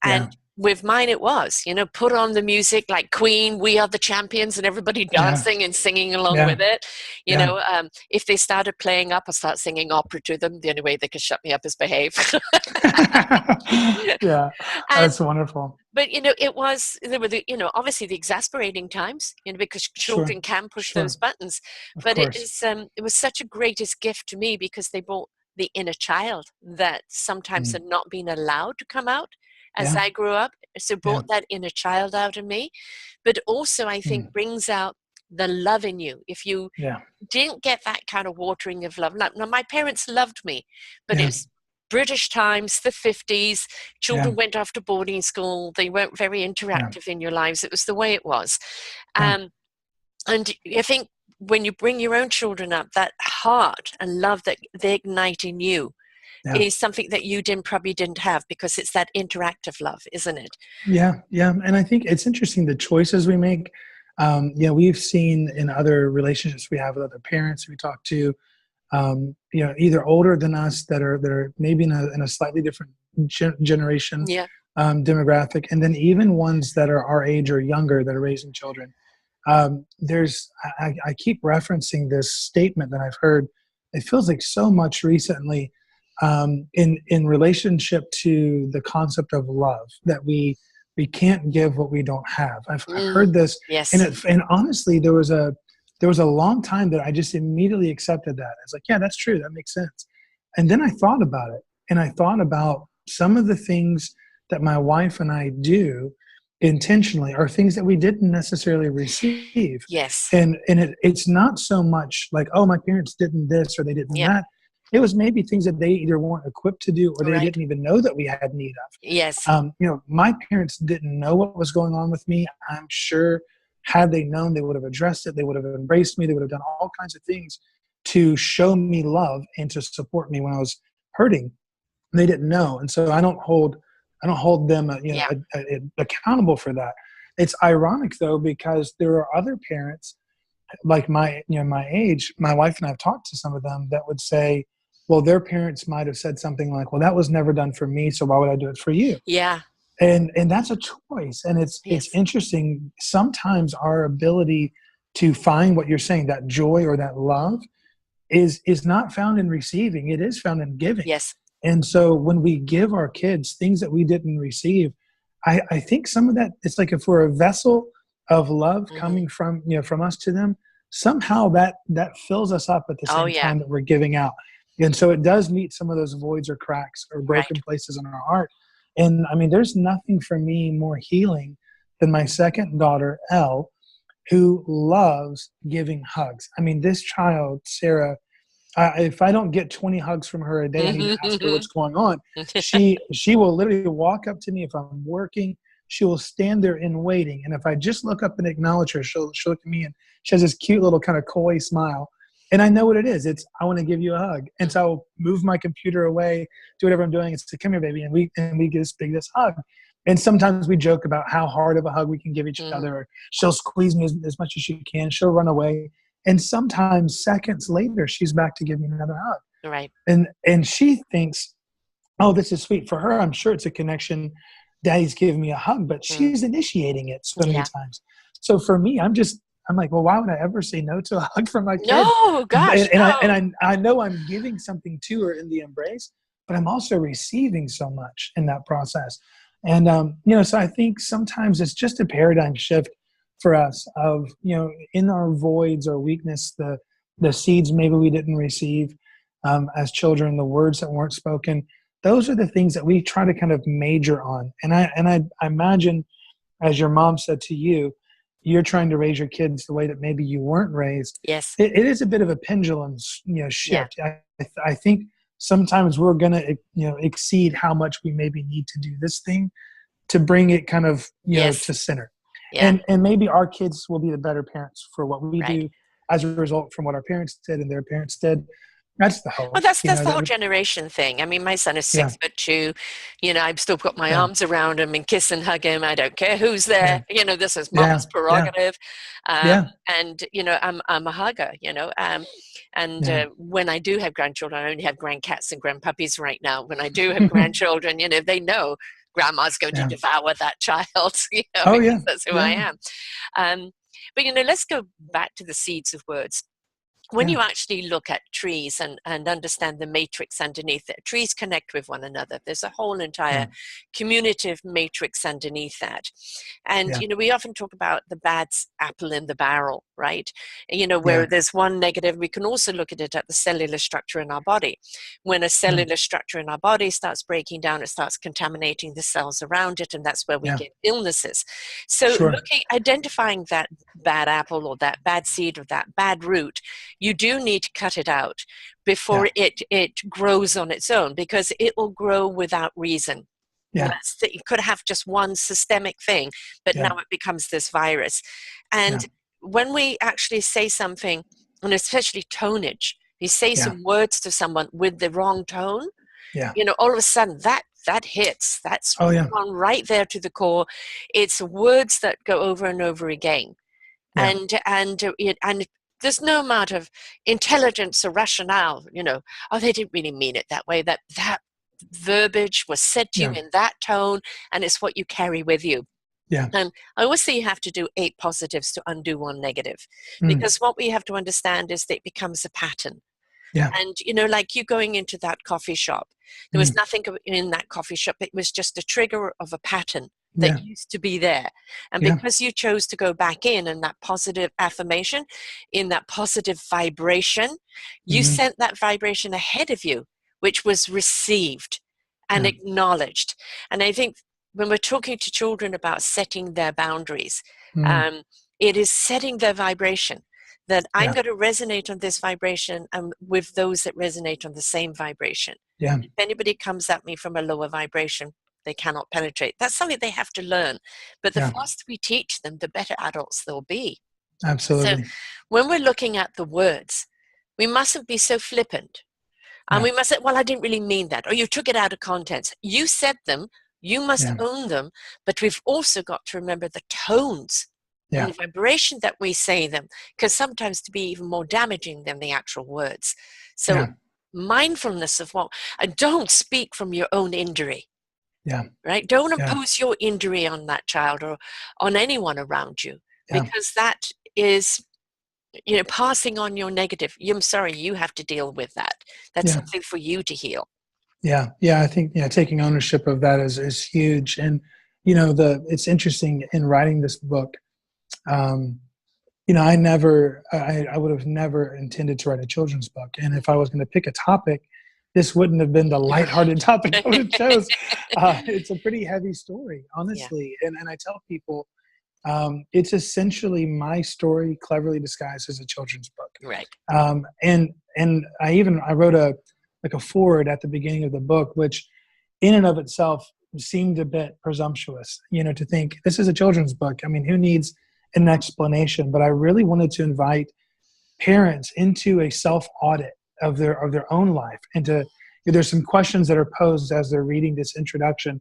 yeah, And with mine, it was, put on the music like Queen, We Are the Champions, and everybody yeah, dancing and singing along yeah, with it. yeah. If they started playing up, I start singing opera to them. The only way they could shut me up is behave. Yeah, And that's wonderful. but there were obviously the exasperating times, because Sure, children can push those sure, buttons. of But course. it was such a greatest gift to me because they brought the inner child that sometimes Mm, had not been allowed to come out as yeah, I grew up. So yeah, brought that inner child out in me, but also I mm, think brings out the love in you. If you yeah, didn't get that kind of watering of love. Now, my parents loved me, but yeah, it's British times, the 50s. yeah, Children went off to boarding school. They weren't very yeah, interactive in your lives. It was the way it was. yeah, Um, and I think when you bring your own children up, that heart and love that they ignite in you yeah. is something that you probably didn't have, because it's that interactive love, isn't it? Yeah, yeah, and I think it's interesting the choices we make. We've seen in other relationships we have with other parents we talk to, either older than us that are maybe in a slightly different generation Yeah. demographic, and then even ones that are our age or younger that are raising children. I keep referencing this statement that I've heard. It feels like so much recently in relationship to the concept of love, that we can't give what we don't have. I've Mm, heard this, and yes. and honestly, there was a long time that I just immediately accepted that. I was like, yeah, that's true. That makes sense. And then I thought about it, and I thought about some of the things that my wife and I do intentionally are things that we didn't necessarily receive. Yes. And it's not so much like, oh, my parents didn't this or they didn't Yep. that. It was maybe things that they either weren't equipped to do or they Right. didn't even know that we had need of. Yes. My parents didn't know what was going on with me. I'm sure had they known, they would have addressed it. They would have embraced me. They would have done all kinds of things to show me love and to support me when I was hurting. They didn't know, and so I don't hold them Yeah. accountable for that. It's ironic though, because there are other parents like my age. My wife and I have talked to some of them that would say, well, their parents might have said something like, well, that was never done for me, so why would I do it for you? Yeah. And that's a choice, and it's Yes. interesting. Sometimes our ability to find what you're saying, that joy or that love is not found in receiving. It is found in giving. Yes. And so when we give our kids things that we didn't receive, I think some of that, it's like if we're a vessel of love coming from, from us to them, somehow that fills us up at the Oh, same yeah. time that we're giving out. And so it does meet some of those voids or cracks or broken Right. places in our heart. And I mean, there's nothing for me more healing than my second daughter, Elle, who loves giving hugs. I mean, this child, Sarah, if I don't get 20 hugs from her a day, I need to ask her what's going on. She will literally walk up to me if I'm working. She will stand there in waiting, and if I just look up and acknowledge her, she'll look at me, and she has this cute little kind of coy smile. And I know what it is. It's, I want to give you a hug. And so I'll move my computer away, do whatever I'm doing. It's to come here, baby, and we get this hug. And sometimes we joke about how hard of a hug we can give each other. Or she'll squeeze me as much as she can. She'll run away. And sometimes seconds later, she's back to give me another hug. Right. And she thinks, oh, this is sweet. For her, I'm sure it's a connection. Daddy's giving me a hug, but she's initiating it so many times. So for me, I'm like, well, why would I ever say no to a hug from my kid? No, gosh, I know I'm giving something to her in the embrace, but I'm also receiving so much in that process. And, so I think sometimes it's just a paradigm shift for us of, in our voids or weakness, the seeds maybe we didn't receive as children, the words that weren't spoken. Those are the things that we try to kind of major on. And I imagine, as your mom said to you, you're trying to raise your kids the way that maybe you weren't raised. Yes. It is a bit of a pendulum, shift. Yeah. I think sometimes we're going to, exceed how much we maybe need to do this thing to bring it kind of, to center. Yeah. And maybe our kids will be the better parents for what we do as a result from what our parents did and their parents did. That's the hope. Well, that's the whole generation thing. I mean, my son is 6'2". I've still got my arms around him and kiss and hug him. I don't care who's there. This is mom's prerogative. And I'm a hugger. When I do have grandchildren, I only have grandcats and grandpuppies right now. When I do have grandchildren, they know grandma's going to devour that child. Because that's who I am. But let's go back to the seeds of words. When you actually look at trees and understand the matrix underneath it, trees connect with one another. There's a whole entire communicative matrix underneath that. And, we often talk about the bad apple in the barrel, right? Where there's one negative, we can also look at it at the cellular structure in our body. When a cellular structure in our body starts breaking down, it starts contaminating the cells around it, and that's where we get illnesses. So identifying that bad apple or that bad seed or that bad root, you do need to cut it out before it grows on its own, because it will grow without reason. You could have just one systemic thing, but now it becomes this virus. And when we actually say something, and especially tonage, you say some words to someone with the wrong tone, all of a sudden that hits. That's gone right there to the core. It's words that go over and over again. And there's no amount of intelligence or rationale, they didn't really mean it that way. That verbiage was said to you in that tone, and it's what you carry with you. And I always say you have to do 8 positives to undo 1 negative, because what we have to understand is that it becomes a pattern. And, like you going into that coffee shop, there was nothing in that coffee shop. It was just a trigger of a pattern that used to be there. And because you chose to go back in that positive affirmation, in that positive vibration, you sent that vibration ahead of you, which was received and acknowledged. And I think when we're talking to children about setting their boundaries, it is setting their vibration, that I'm going to resonate on this vibration and with those that resonate on the same vibration. If anybody comes at me from a lower vibration, they cannot penetrate. That's something they have to learn. But the faster we teach them, the better adults they'll be. Absolutely. So when we're looking at the words, we mustn't be so flippant. And we must say, well, I didn't really mean that. Or you took it out of context. You said them. You must own them. But we've also got to remember the tones and the vibration that we say them, because sometimes to be even more damaging than the actual words. So mindfulness of and don't speak from your own injury. Right? Don't impose your injury on that child or on anyone around you, because that is passing on your negative. I'm sorry, you have to deal with that. That's Yeah. something for you to heal. Yeah. I think, taking ownership of that is huge. And, it's interesting in writing this book. Um, I would have never intended to write a children's book. And if I was going to pick a topic, this wouldn't have been the lighthearted topic I would have chose. It's a pretty heavy story, Yeah. honestly. And I tell people, it's essentially my story cleverly disguised as a children's book. Right. And I wrote a foreword at the beginning of the book, which in and of itself seemed a bit presumptuous, to think this is a children's book. I mean, who needs an explanation? But I really wanted to invite parents into a self-audit of their own life. And there's some questions that are posed as they're reading this introduction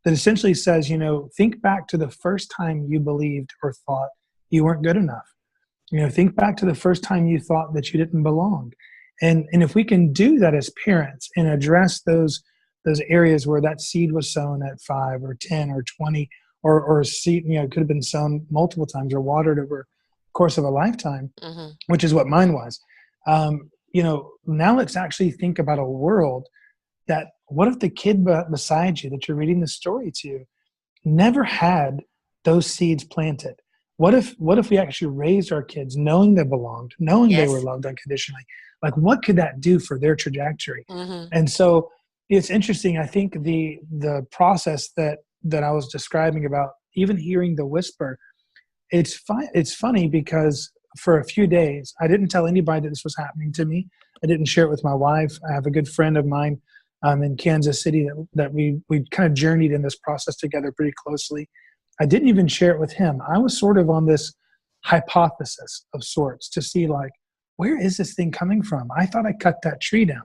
that essentially says, think back to the first time you believed or thought you weren't good enough. Think back to the first time you thought that you didn't belong. And if we can do that as parents and address those areas where that seed was sown at 5 or 10 or 20, or seed, could have been sown multiple times or watered over the course of a lifetime, Mm-hmm. which is what mine was. Now let's actually think about a world that, what if the kid beside you that you're reading the story to never had those seeds planted? What if we actually raised our kids knowing they belonged, knowing they were loved unconditionally? Like, what could that do for their trajectory? Mm-hmm. And so it's interesting. I think the process that I was describing about even hearing the whisper, it's funny because for a few days, I didn't tell anybody that this was happening to me. I didn't share it with my wife. I have a good friend of mine in Kansas City that we kind of journeyed in this process together pretty closely. I didn't even share it with him. I was sort of on this hypothesis of sorts to see, like, where is this thing coming from? I thought I cut that tree down,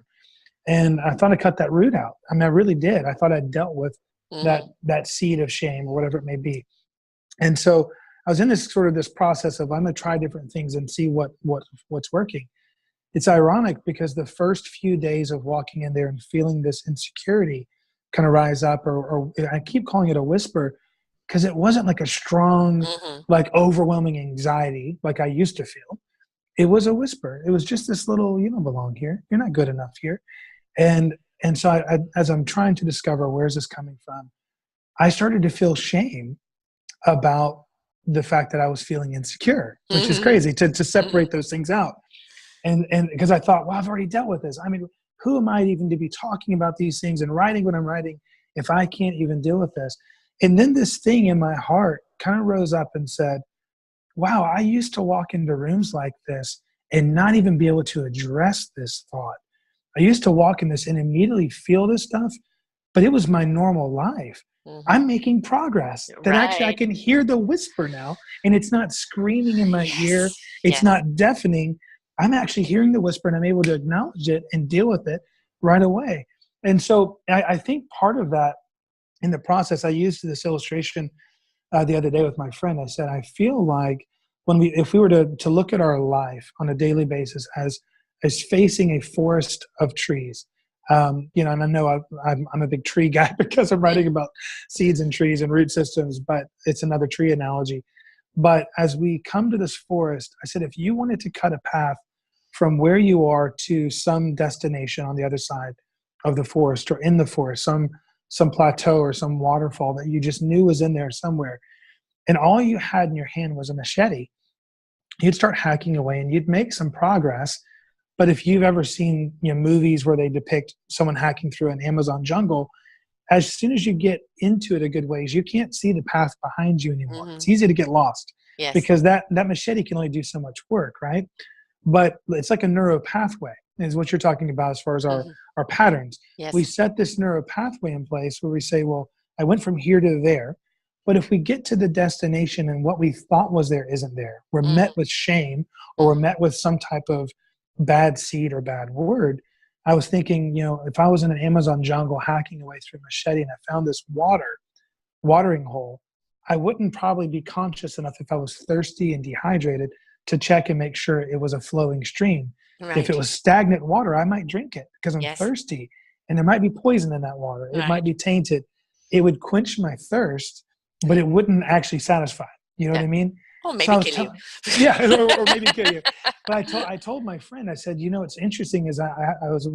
and I thought I cut that root out. I mean, I really did. I thought I dealt with that seed of shame or whatever it may be. And so I was in this process of, I'm going to try different things and see what's working. It's ironic because the first few days of walking in there and feeling this insecurity kind of rise up, or I keep calling it a whisper, because it wasn't like a strong, like overwhelming anxiety like I used to feel. It was a whisper. It was just this little, you don't belong here. You're not good enough here. And so I, as I'm trying to discover where's this coming from, I started to feel shame about the fact that I was feeling insecure, which is crazy to separate those things out. And because I thought, well, I've already dealt with this. I mean, who am I even to be talking about these things and writing what I'm writing if I can't even deal with this? And then this thing in my heart kind of rose up and said, wow, I used to walk into rooms like this and not even be able to address this thought. I used to walk in this and immediately feel this stuff, but it was my normal life. I'm making progress. That actually I can hear the whisper now, and it's not screaming in my ear. It's not deafening. I'm actually hearing the whisper, and I'm able to acknowledge it and deal with it right away. And so I think part of that in the process, I used this illustration the other day with my friend. I said, I feel like if we were to look at our life on a daily basis as facing a forest of trees, and I know I'm a big tree guy because I'm writing about seeds and trees and root systems, but it's another tree analogy. But as we come to this forest, I said, if you wanted to cut a path from where you are to some destination on the other side of the forest or in the forest, some plateau or some waterfall that you just knew was in there somewhere, and all you had in your hand was a machete, you'd start hacking away and you'd make some progress. But if you've ever seen movies where they depict someone hacking through an Amazon jungle, as soon as you get into it a good ways, you can't see the path behind you anymore. It's easy to get lost because that machete can only do so much work, right? But it's like a neural pathway is what you're talking about as far as our patterns. We set this neural pathway in place where we say, well, I went from here to there. But if we get to the destination and what we thought was there isn't there, we're met with shame or we're met with some type of bad seed or bad word. I was thinking, if I was in an Amazon jungle hacking away through a machete and I found this watering hole, I wouldn't probably be conscious enough if I was thirsty and dehydrated to check and make sure it was a flowing stream. Right. If it was stagnant water, I might drink it because I'm thirsty and there might be poison in that water. It might be tainted. It would quench my thirst, but it wouldn't actually satisfy. You know what I mean? Or So maybe I was kill you. telling, yeah, or maybe kill you. But I told my friend, I said, what's interesting is I was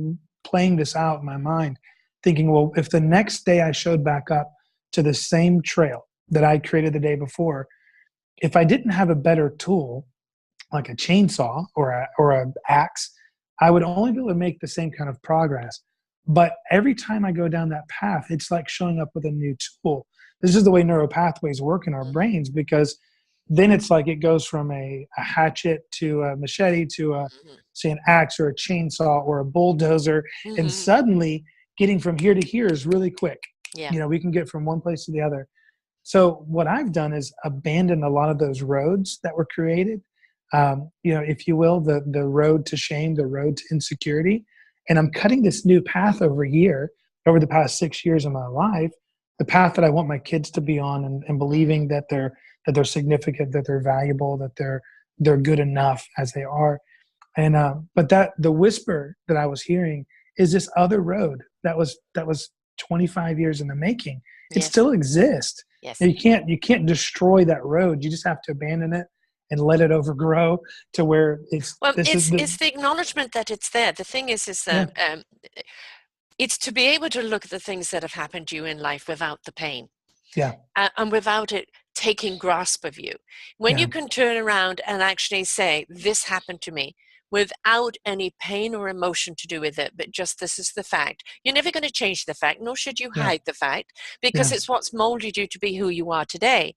playing this out in my mind, thinking, well, if the next day I showed back up to the same trail that I created the day before, if I didn't have a better tool, like a chainsaw or a axe, I would only be able to make the same kind of progress. But every time I go down that path, it's like showing up with a new tool. This is the way neural pathways work in our brains, because then it's like it goes from a hatchet to a machete to Mhm. say an axe or a chainsaw or a bulldozer, and Mhm. suddenly getting from here to here is really quick. Yeah. We can get from one place to the other. So what I've done is abandon a lot of those roads that were created, if you will, the road to shame, the road to insecurity. And I'm cutting this new path over the past 6 years of my life, the path that I want my kids to be on, and believing that they're significant, that they're valuable, that they're good enough as they are. And but that the whisper that I was hearing is this other road that was 25 years in the making. It Yes. still exists. Yes. You can't destroy that road. You just have to abandon it and let it overgrow to where Well, this is the it's the acknowledgement that it's there. The thing is yeah, it's to be able to look at the things that have happened to you in life without the pain, yeah, and without it taking grasp of you. When you yeah, can turn around and actually say, this happened to me, without any pain or emotion to do with it, but just this is the fact. You're never going to change the fact, nor should you yeah, hide the fact, because yeah, it's what's molded you to be who you are today.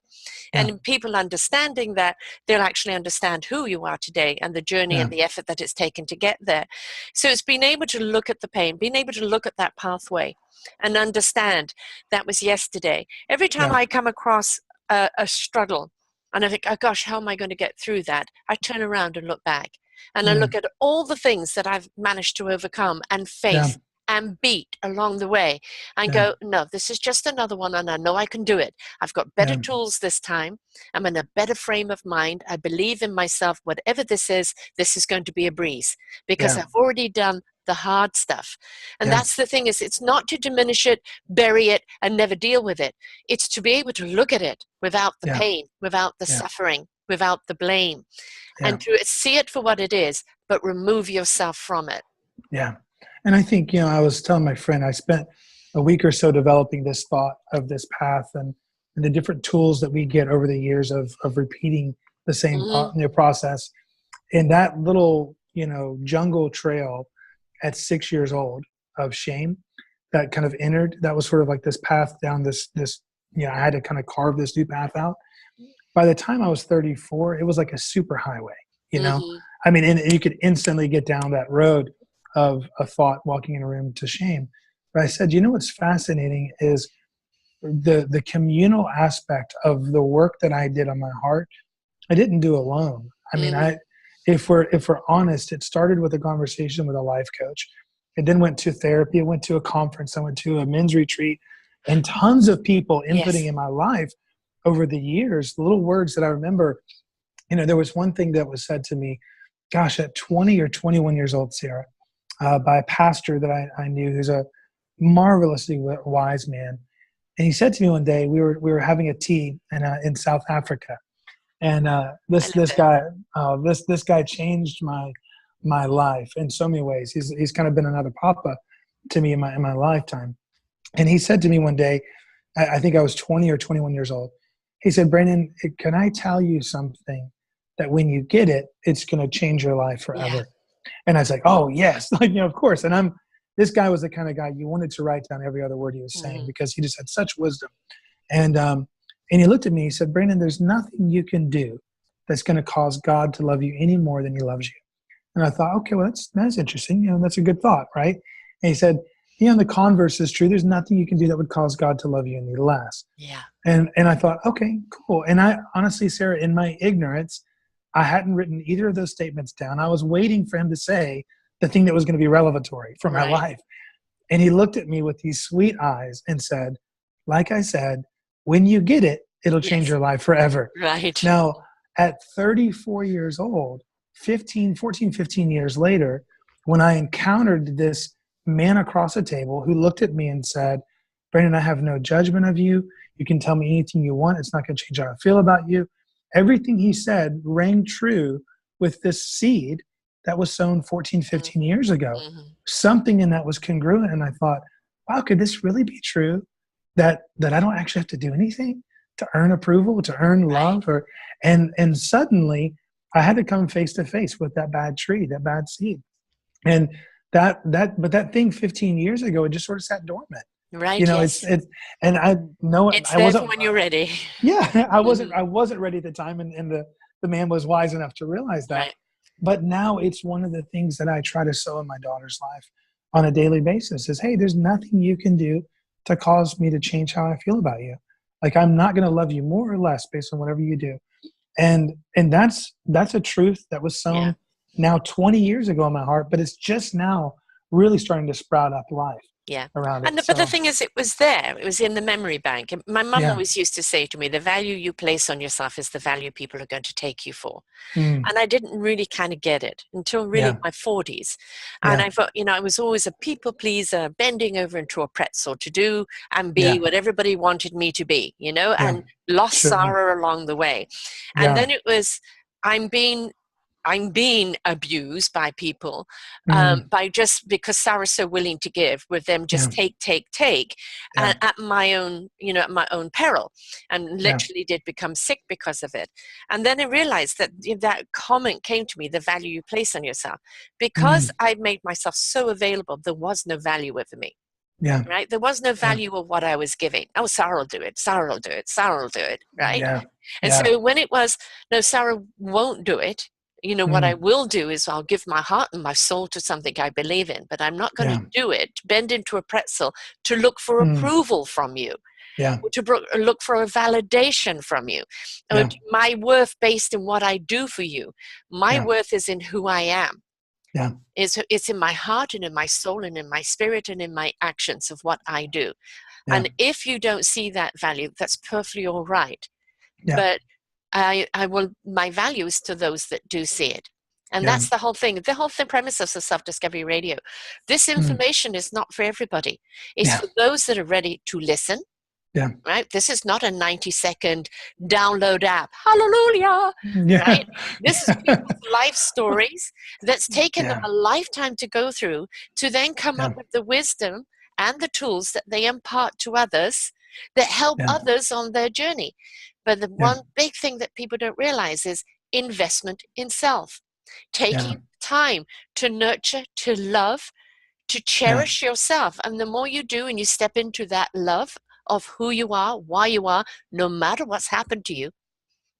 yeah, And people understanding that, they'll actually understand who you are today and the journey yeah, and the effort that it's taken to get there. So it's being able to look at the pain, being able to look at that pathway and understand that was yesterday. Every time yeah, I come across a struggle and I think, oh gosh, how am I going to get through that? I turn around and look back and I mm, look at all the things that I've managed to overcome and yeah, face and beat along the way and yeah, go, no, this is just another one and I know I can do it. I've got better yeah, tools this time. I'm in a better frame of mind. I believe in myself. Whatever this is going to be a breeze because yeah, I've already done the hard stuff. And yeah, that's the thing, is it's not to diminish it, bury it, and never deal with it. It's to be able to look at it without the yeah, pain, without the yeah, suffering, without the blame, yeah, and to see it for what it is, but remove yourself from it. yeah. And I think, I was telling my friend, I spent a week or so developing this thought of this path, and the different tools that we get over the years of repeating the same Hmm. process. And that little, jungle trail at 6 years old of shame that kind of entered, that was sort of like this path down this, I had to kind of carve this new path out. By the time I was 34, it was like a super highway, you know? Hmm. I mean, and you could instantly get down that road of a thought walking in a room to shame. But I said, what's fascinating is the communal aspect of the work that I did on my heart. I didn't do alone. I mean, Hmm. if we're honest, it started with a conversation with a life coach. It then went to therapy. It went to a conference. I went to a men's retreat, and tons of people inputting Yes. in my life over the years. The little words that I remember, there was one thing that was said to me, gosh, at 20 or 21 years old, Sarah, by a pastor that I knew, who's a marvelously wise man. And he said to me one day, we were having a tea in South Africa, and I this love this it. guy this guy changed my life in so many ways. He's kind of been another papa to me in my lifetime. And he said to me one day, I think I was 20 or 21 years old. He said, Brandon, can I tell you something that when you get it, it's going to change your life Yeah. forever? And I was like, oh yes, of course. And this guy was the kind of guy you wanted to write down every other word he was saying, Hmm. because he just had such wisdom. And he looked at me, he said, Brandon, there's nothing you can do that's going to cause God to love you any more than he loves you. And I thought, okay, well, that's interesting. That's a good thought, right? And he said, the converse is true. There's nothing you can do that would cause God to love you any less. Yeah. And I thought, okay, cool. And I honestly, Sarah, in my ignorance, I hadn't written either of those statements down. I was waiting for him to say the thing that was going to be revelatory for my Right. life. And he looked at me with these sweet eyes and said, like I said, when you get it, it'll change Yes. your life forever. Right. Now, at 34 years old, 15 years later, when I encountered this man across the table who looked at me and said, Brandon, I have no judgment of you. You can tell me anything you want. It's not going to change how I feel about you. everything he said rang true with this seed that was sown 14, 15 years ago. Mm-hmm. Something in that was congruent. And I thought, wow, could this really be true? That I don't actually have to do anything to earn approval, to earn love, and suddenly I had to come face to face with that bad tree, that bad seed. And that thing 15 years ago, it just sort of sat dormant. Right. You know, Yes. and I know It's I there wasn't, for when you're ready. yeah, Mhm. I wasn't ready at the time. And the man was wise enough to realize that. Right. But now it's one of the things that I try to sow in my daughter's life on a daily basis is, hey, there's nothing you can do to cause me to change how I feel about you. Like, I'm not going to love you more or less based on whatever you do. And that's a truth that was Yeah. sown now 20 years ago in my heart, but it's just now really starting to sprout up life Yeah. around And it. but the So thing is, it was there. It was in the memory bank. And my mum yeah. always used to say to me, the value you place on yourself is the value people are going to take you for. Mm, And I didn't really kind of get it until really yeah. my 40s. And Yeah. I thought, I was always a people pleaser, bending over into a pretzel to do and be Yeah. what everybody wanted me to be, Yeah. and lost Certainly. Sarah along the way. And Yeah. then it was, I'm being I'm being abused by people, Mm, by just because Sarah's so willing to give, with them yeah. just take, Yeah. and at my own, at my own peril, and Yeah. literally did become sick because of it. And then I realized that that comment came to me: the value you place on yourself, because Mm, I made myself so available. There was no value with me. yeah. Right? There was no Yeah. value of what I was giving. Oh, Sarah will do it. Sarah will do it. Sarah will do it. Right? Yeah. And Yeah. so when it was, no, Sarah won't do it, what I Mm, will do is I'll give my heart and my soul to something I believe in, but I'm not going to yeah. do it, bend into a pretzel to look for Mm, approval from you, yeah. or to look for a validation from you. Yeah. My worth based in what I do for you. My Yeah. worth is in who I am. Yeah. It's in my heart and in my soul and in my spirit and in my actions of what I do. Yeah. And if you don't see that value, that's perfectly all right. Yeah. But my value is to those that do see it. And Yeah. that's the whole thing. The whole premise of the Self-Discovery Radio. This Mm, information is not for everybody. It's yeah. for those that are ready to listen. Yeah. Right? This is not a 90-second download app. Hallelujah. Yeah. Right? This is people's life stories that's taken them Yeah. a lifetime to go through, to then come Yeah. up with the wisdom and the tools that they impart to others that help Yeah. others on their journey. But the Yeah. one big thing that people don't realize is investment in self, Yeah. taking time to nurture, to love, to Yeah. cherish yourself. And the more you do and you step into that love of who you are, why you are, no matter what's happened to you,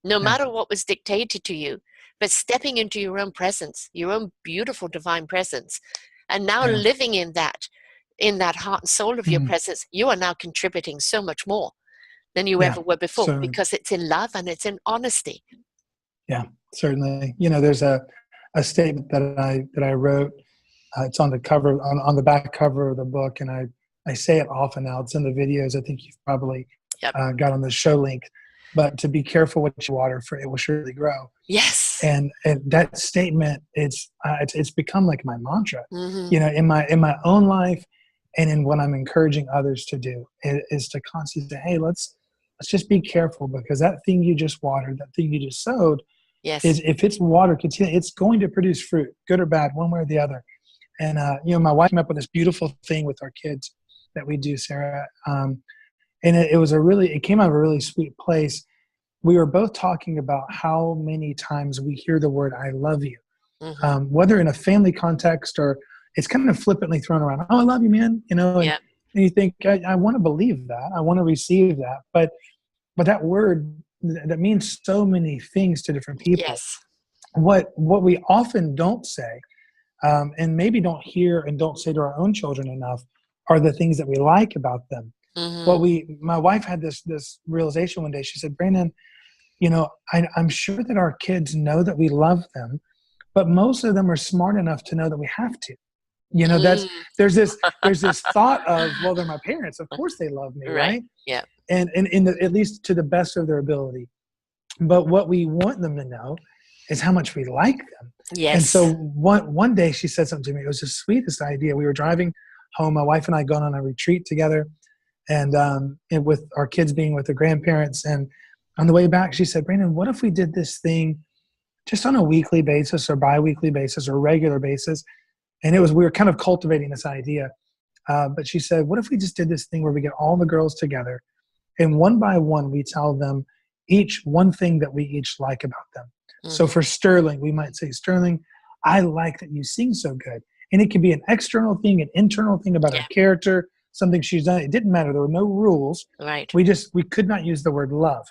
no Yeah. matter what was dictated to you, but stepping into your own presence, your own beautiful divine presence, and now Yeah. living in that heart and soul of your Mm, presence, you are now contributing so much more than you yeah. ever were before, So because it's in love and it's in honesty. yeah, certainly. There's a statement that I wrote. It's on the cover on the back cover of the book, and I say it often now. It's in the videos. I think you've probably Yep. got on the show link. But to be careful what you water, for it will surely grow. Yes. And that statement, it's become like my mantra. Mm-hmm. In my own life, and in what I'm encouraging others to do, is to constantly say, hey, let's just be careful, because that thing you just watered, that thing you just sowed, Yes. is, if it's water continue, it's going to produce fruit, good or bad, one way or the other. And my wife came up with this beautiful thing with our kids that we do, Sarah. And it came out of a really sweet place. We were both talking about how many times we hear the word "I love you," Mm-hmm. whether in a family context or it's kind of flippantly thrown around. Oh, I love you, man. And Yeah. you think, I want to believe that, I want to receive that, but that word that means so many things to different people. Yes. What we often don't say, and maybe don't hear and don't say to our own children enough, are the things that we like about them. Mm-hmm. My wife had this realization one day. She said, Brandon, I'm sure that our kids know that we love them, but most of them are smart enough to know that we have to. Mm. There's this thought of, well, they're my parents, of course they love me, right? Yeah. And at least to the best of their ability. But what we want them to know is how much we like them. Yes. And so one day she said something to me. It was the sweetest idea. We were driving home, my wife and I gone on a retreat together, and with our kids being with their grandparents, and on the way back, she said, Brandon, what if we did this thing just on a weekly basis or bi-weekly basis or regular basis? And we were kind of cultivating this idea. But she said, what if we just did this thing where we get all the girls together and one by one, we tell them each one thing that we each like about them. Mm-hmm. So for Sterling, we might say, Sterling, I like that you sing so good. And it could be an external thing, an internal thing about her character, something she's done. It didn't matter. There were no rules. Right. We could not use the word love.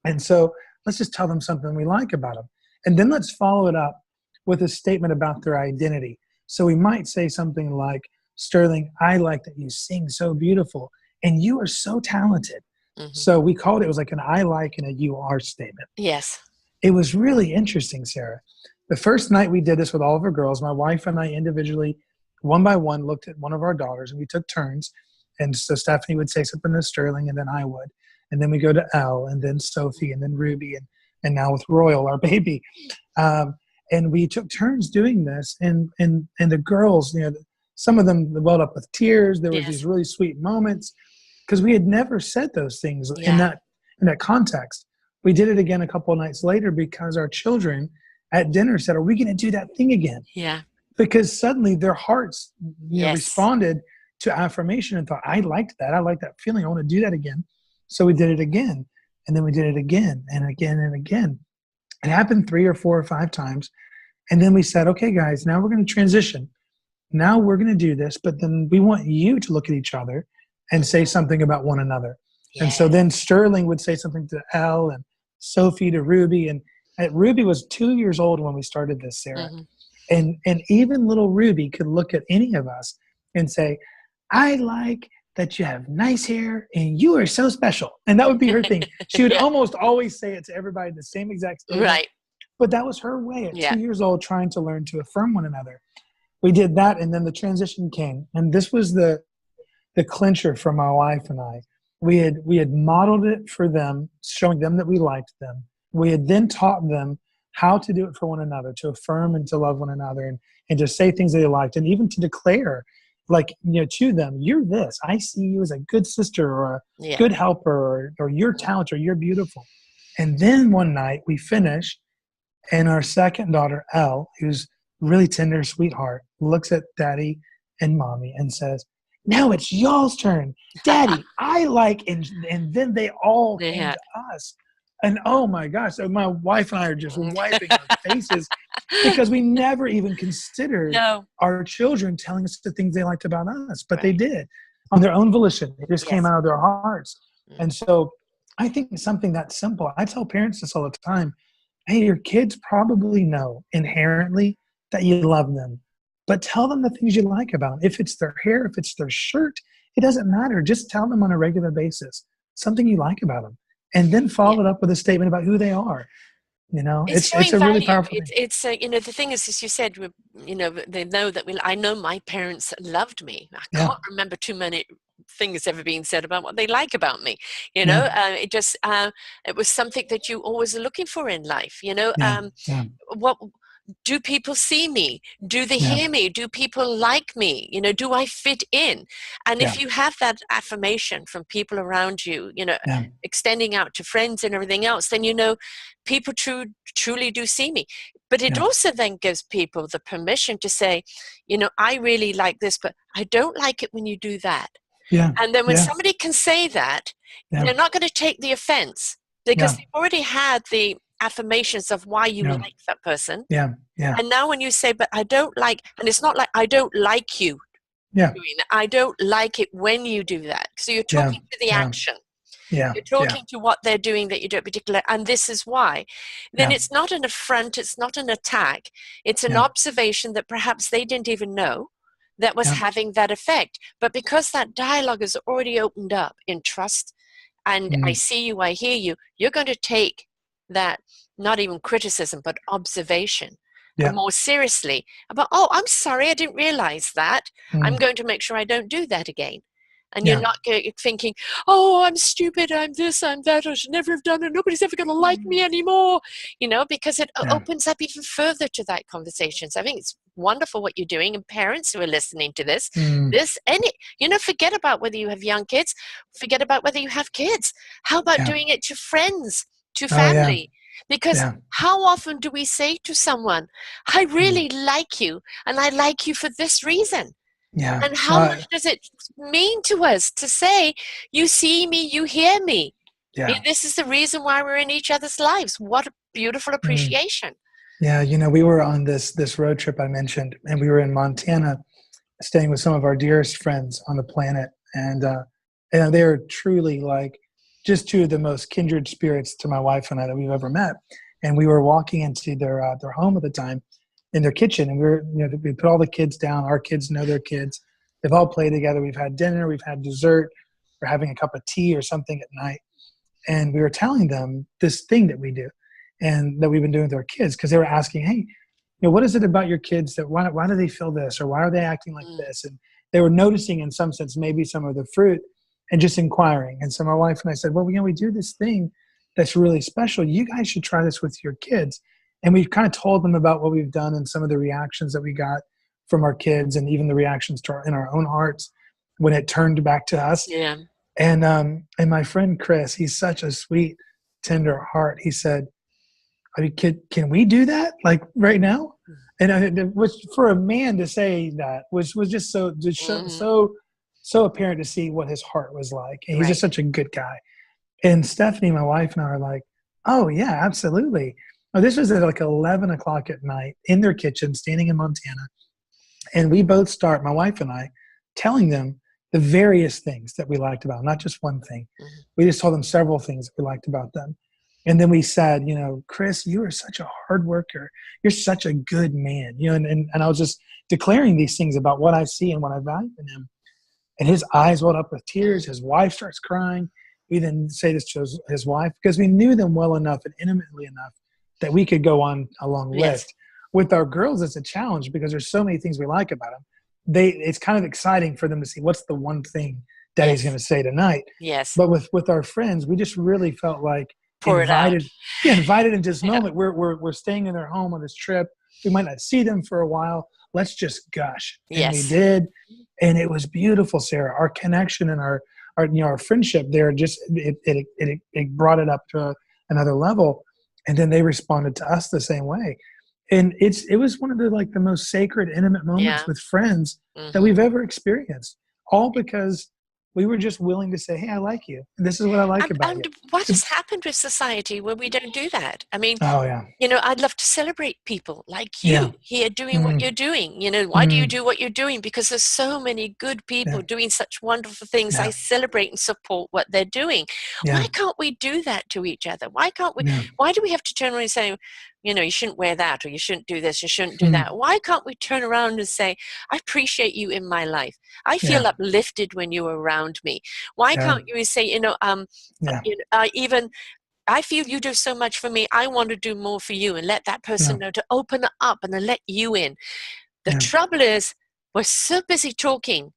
And so let's just tell them something we like about them. And then let's follow it up with a statement about their identity. So we might say something like, Sterling, I like that you sing so beautiful and you are so talented. Mm-hmm. So we called it was like an I like and a you are statement. Yes. It was really interesting, Sarah. The first night we did this with all of our girls, my wife and I individually, one by one, looked at one of our daughters and we took turns. And so Stephanie would say something to Sterling and then I would. And then we go to Elle and then Sophie and then Ruby and now with Royal, our baby. And we took turns doing this. And the girls, some of them welled up with tears. There were these really sweet moments because we had never said those things in that context. We did it again a couple of nights later because our children at dinner said, are we going to do that thing again? Yeah. Because suddenly their hearts responded to affirmation and thought, I liked that. I like that feeling. I want to do that again. So we did it again. And then we did it again and again and again. It happened 3 or 4 or 5 times. And then we said, okay, guys, now we're going to transition. Now we're going to do this, but then we want you to look at each other and say something about one another. Yeah. And so then Sterling would say something to Elle and Sophie to Ruby. And Ruby was 2 years old when we started this, Sarah. Mm-hmm. And even little Ruby could look at any of us and say, I like that you have nice hair and you are so special. And that would be her thing. She would almost always say it to everybody the same exact statement. Right. But that was her way at 2 years old trying to learn to affirm one another. We did that, and then the transition came. And this was the clincher for my wife and I. We had modeled it for them, showing them that we liked them. We had then taught them how to do it for one another, to affirm and to love one another and to say things they liked, and even to declare, to them, you're this. I see you as a good sister or a good helper or you're talented or you're beautiful. And then one night we finished, and our second daughter, Elle, who's really tender sweetheart, looks at Daddy and Mommy and says, now it's y'all's turn. Daddy, I like, and then they all came to us. And oh my gosh, so my wife and I are just wiping our faces because we never even considered our children telling us the things they liked about us, but they did on their own volition. It just came out of their hearts. And so I think it's something that simple. I tell parents this all the time. Hey, your kids probably know inherently that you love them, but tell them the things you like about them. If it's their hair, if it's their shirt, it doesn't matter. Just tell them on a regular basis something you like about them. And then follow it up with a statement about who they are. It's a really powerful thing. It's the thing is, as you said, they know that I know my parents loved me. I can't remember too many things ever being said about what they like about me. It was something that you always are looking for in life. What do people see me? Do they hear me? Do people like me? Do I fit in? And if you have that affirmation from people around you, extending out to friends and everything else, then people truly do see me. But it also then gives people the permission to say, I really like this, but I don't like it when you do that. Yeah. And then when somebody can say that, they're not going to take the offense because they've already had the affirmations of why you like that person. Yeah. And now when you say, but I don't like, and it's not like I don't like you doing that. I don't like it when you do that. So you're talking to the action. Yeah. You're talking to what they're doing that you don't particularly, and this is why. Then it's not an affront, it's not an attack. It's an observation that perhaps they didn't even know that was having that effect. But because that dialogue is already opened up in trust, and I see you, I hear you, you're going to take that, not even criticism, but observation more seriously about, oh, I'm sorry, I didn't realize that. I'm going to make sure I don't do that again. And you're not thinking, oh, I'm stupid, I'm this, I'm that, I should never have done it, nobody's ever going to like me anymore, because it opens up even further to that conversation. So I think it's wonderful what you're doing. And parents who are listening to this, Mm. forget about whether you have young kids, forget about whether you have kids. How about Yeah. doing it to friends, to Oh, yeah. family? Because Yeah. how often do we say to someone, I really like you, and I like you for this reason? Yeah. And how much does it mean to us to say, you see me, you hear me? Yeah. This is the reason why we're in each other's lives. What a beautiful Mm. appreciation. Yeah. We were on this road trip I mentioned, and we were in Montana, staying with some of our dearest friends on the planet, and they are truly like just two of the most kindred spirits to my wife and I that we've ever met. And we were walking into their home at the time, in their kitchen, and we put all the kids down. Our kids know their kids. They've all played together. We've had dinner. We've had dessert. We're having a cup of tea or something at night, and we were telling them this thing that we do and that we've been doing with our kids, because they were asking, hey, what is it about your kids that why do they feel this, or why are they acting like this? And they were noticing in some sense maybe some of the fruit and just inquiring. And so my wife and I said, well, we do this thing that's really special. You guys should try this with your kids. And we've kind of told them about what we've done and some of the reactions that we got from our kids, and even the reactions in our own hearts when it turned back to us. Yeah. And my friend Chris, he's such a sweet, tender heart. He said, I mean, can we do that like right now? And it was, for a man to say that was just so apparent to see what his heart was like. And he's just such a good guy. And Stephanie, my wife, and I are like, oh yeah, absolutely. Now, this was at like 11 o'clock at night in their kitchen, standing in Montana. And we both start, my wife and I, telling them the various things that we liked about them, not just one thing. Mm-hmm. We just told them several things that we liked about them. And then we said, Chris, you are such a hard worker. You're such a good man. And I was just declaring these things about what I see and what I value in him. And his eyes welled up with tears. His wife starts crying. We then say this to his wife, because we knew them well enough and intimately enough that we could go on a long list. With our girls, it's a challenge because there's so many things we like about them. It's kind of exciting for them to see what's the one thing Daddy's going to say tonight. Yes. But with our friends, we just really felt like invited into this moment. We're staying in their home on this trip. We might not see them for a while. Let's just gush. And we did. And it was beautiful, Sarah. Our connection and our friendship there, just it brought it up to another level. And then they responded to us the same way. And it was one of the most sacred, intimate moments with friends that we've ever experienced. All because we were just willing to say, hey, I like you. And this is what I like about you. And what has happened with society where we don't do that? I mean, oh, yeah. I'd love to celebrate people like you here doing what you're doing. Why do you do what you're doing? Because there's so many good people doing such wonderful things. I celebrate and support what they're doing. Why can't we do that to each other? Why can't we? Why do we have to turn around and say, you shouldn't wear that, or you shouldn't do this, you shouldn't do that? Why can't we turn around and say, I appreciate you in my life. I feel uplifted when you're around me. Why can't you say, even I feel you do so much for me. I want to do more for you, and let that person know to open up and then let you in. The trouble is, we're so busy talking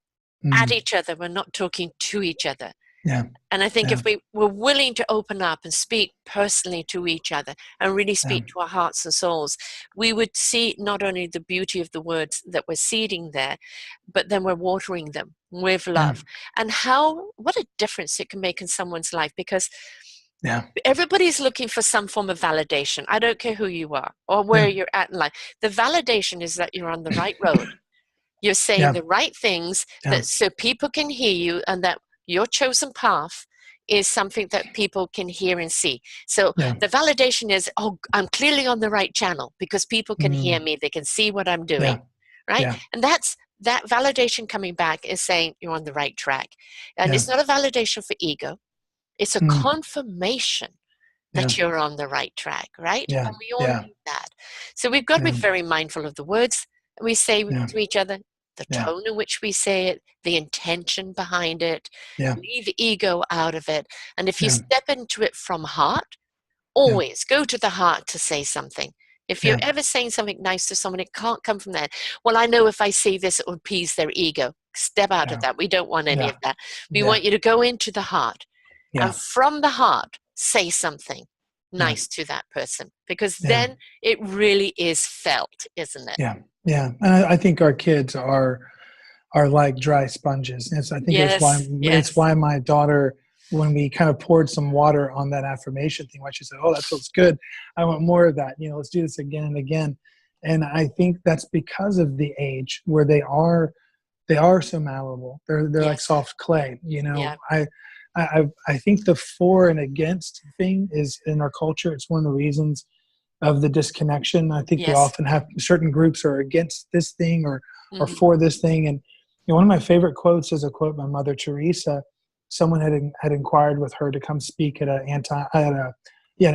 at each other, we're not talking to each other. Yeah. And I think if we were willing to open up and speak personally to each other and really speak to our hearts and souls, we would see not only the beauty of the words that we're seeding there, but then we're watering them with love. And what a difference it can make in someone's life, because everybody's looking for some form of validation. I don't care who you are or where you're at in life. The validation is that you're on the right road. You're saying the right things so people can hear you, and that your chosen path is something that people can hear and see. So the validation is, I'm clearly on the right channel because people can hear me. They can see what I'm doing, right? Yeah. And that validation coming back is saying you're on the right track. And it's not a validation for ego. It's a confirmation that you're on the right track, right? Yeah. And we all need that. So we've got to be very mindful of the words we say to each other, the tone in which we say it, the intention behind it. Leave ego out of it. And if you step into it from heart, always go to the heart to say something. If you're ever saying something nice to someone, it can't come from there. Well, I know if I say this, it will appease their ego. Step out of that. We don't want any of that. We want you to go into the heart. And from the heart, say something nice to that person, because Yeah. then it really is felt, isn't it? Yeah. Yeah. And I think our kids are like dry sponges. I think Yes, it's yes, why my daughter, when we kind of poured some water on that affirmation thing, why she said, "Oh, that feels good. I want more of that. Let's do this again and again." And I think that's because of the age where they are so malleable. They're like yes, soft clay. yeah, I think the for and against thing is in our culture. It's one of the reasons of the disconnection. I think we yes. often have certain groups are against this thing or Hmm. for this thing. And one of my favorite quotes is a quote by Mother Teresa. Someone had inquired with her to come speak at an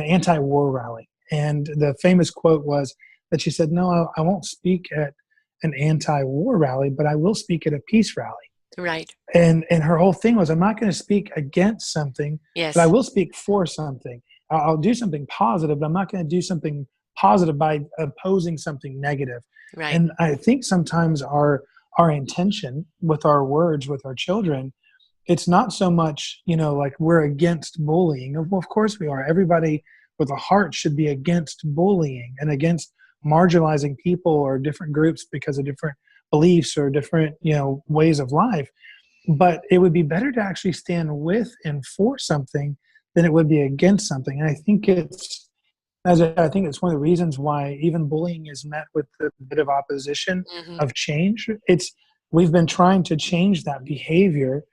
anti-war rally, and the famous quote was that she said, "No, I won't speak at an anti-war rally, but I will speak at a peace rally." Right. And her whole thing was, I'm not going to speak against something, but I Yes. will speak for something. I'll do something positive, but I'm not going to do something positive by opposing something negative. Right. And I think sometimes our intention with our words with our children, it's not so much, like we're against bullying. Of course we are. Everybody with a heart should be against bullying and against marginalizing people or different groups because of different beliefs or different, ways of life. But it would be better to actually stand with and for something than it would be against something. And I think I think it's one of the reasons why even bullying is met with a bit of opposition Hmm. of change. We've been trying to change that behavior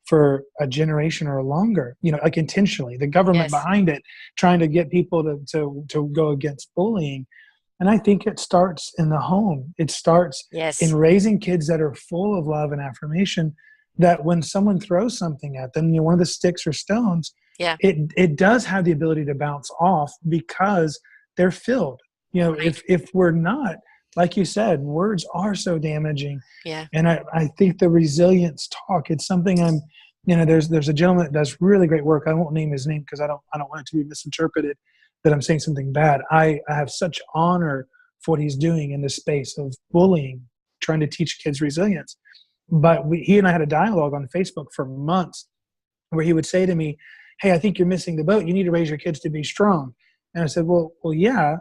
for a generation or longer, like intentionally, the government Yes. behind it, trying to get people to go against bullying. And I think it starts in the home. It starts in Yes. raising kids that are full of love and affirmation, that when someone throws something at them, one of the sticks or stones, Yeah. it does have the ability to bounce off because they're filled. Right. If we're not, like you said, words are so damaging. Yeah. And I think the resilience talk, it's something there's a gentleman that does really great work. I won't name his name because I don't want it to be misinterpreted that I'm saying something bad. I have such honor for what he's doing in the space of bullying, trying to teach kids resilience. But he and I had a dialogue on Facebook for months where he would say to me, "Hey, I think you're missing the boat. You need to raise your kids to be strong." And I said, "Well, yeah."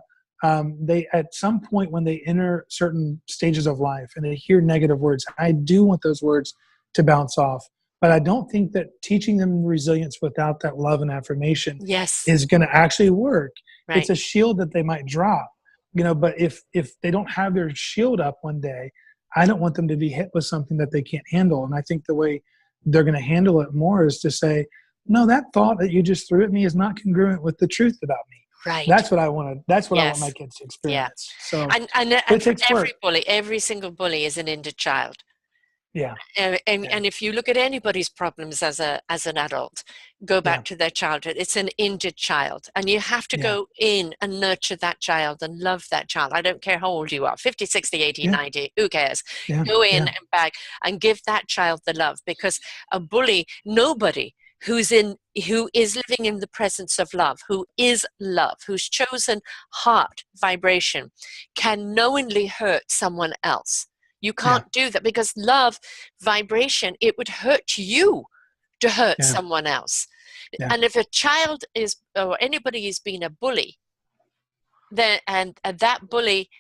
They at some point when they enter certain stages of life and they hear negative words, I do want those words to bounce off. But I don't think that teaching them resilience without that love and affirmation Yes. is going to actually work. It's Right. a shield that they might drop, But if they don't have their shield up one day, I don't want them to be hit with something that they can't handle. And I think the way they're going to handle it more is to say, "No, that thought that you just threw at me is not congruent with the truth about me." Right. That's what I want to. That's what I want my Yes. kids to Yeah. experience. So, And but it for takes every work. bully, every single bully is an injured child. Yeah, And yeah, if you look at anybody's problems as an adult, go yeah, back to their childhood, it's an injured child, and you have to yeah, go in and nurture that child and love that child. I don't care how old you are, 50, 60, 80, yeah, 90, who cares? yeah, Go in yeah, and back and give that child the love, because a bully, nobody who is living in the presence of love, whose chosen heart vibration can knowingly hurt someone else. You yeah, can't do that, because love vibration, it would hurt you to hurt yeah, someone else. yeah, And if a child is, or anybody is being a bully, then and that bully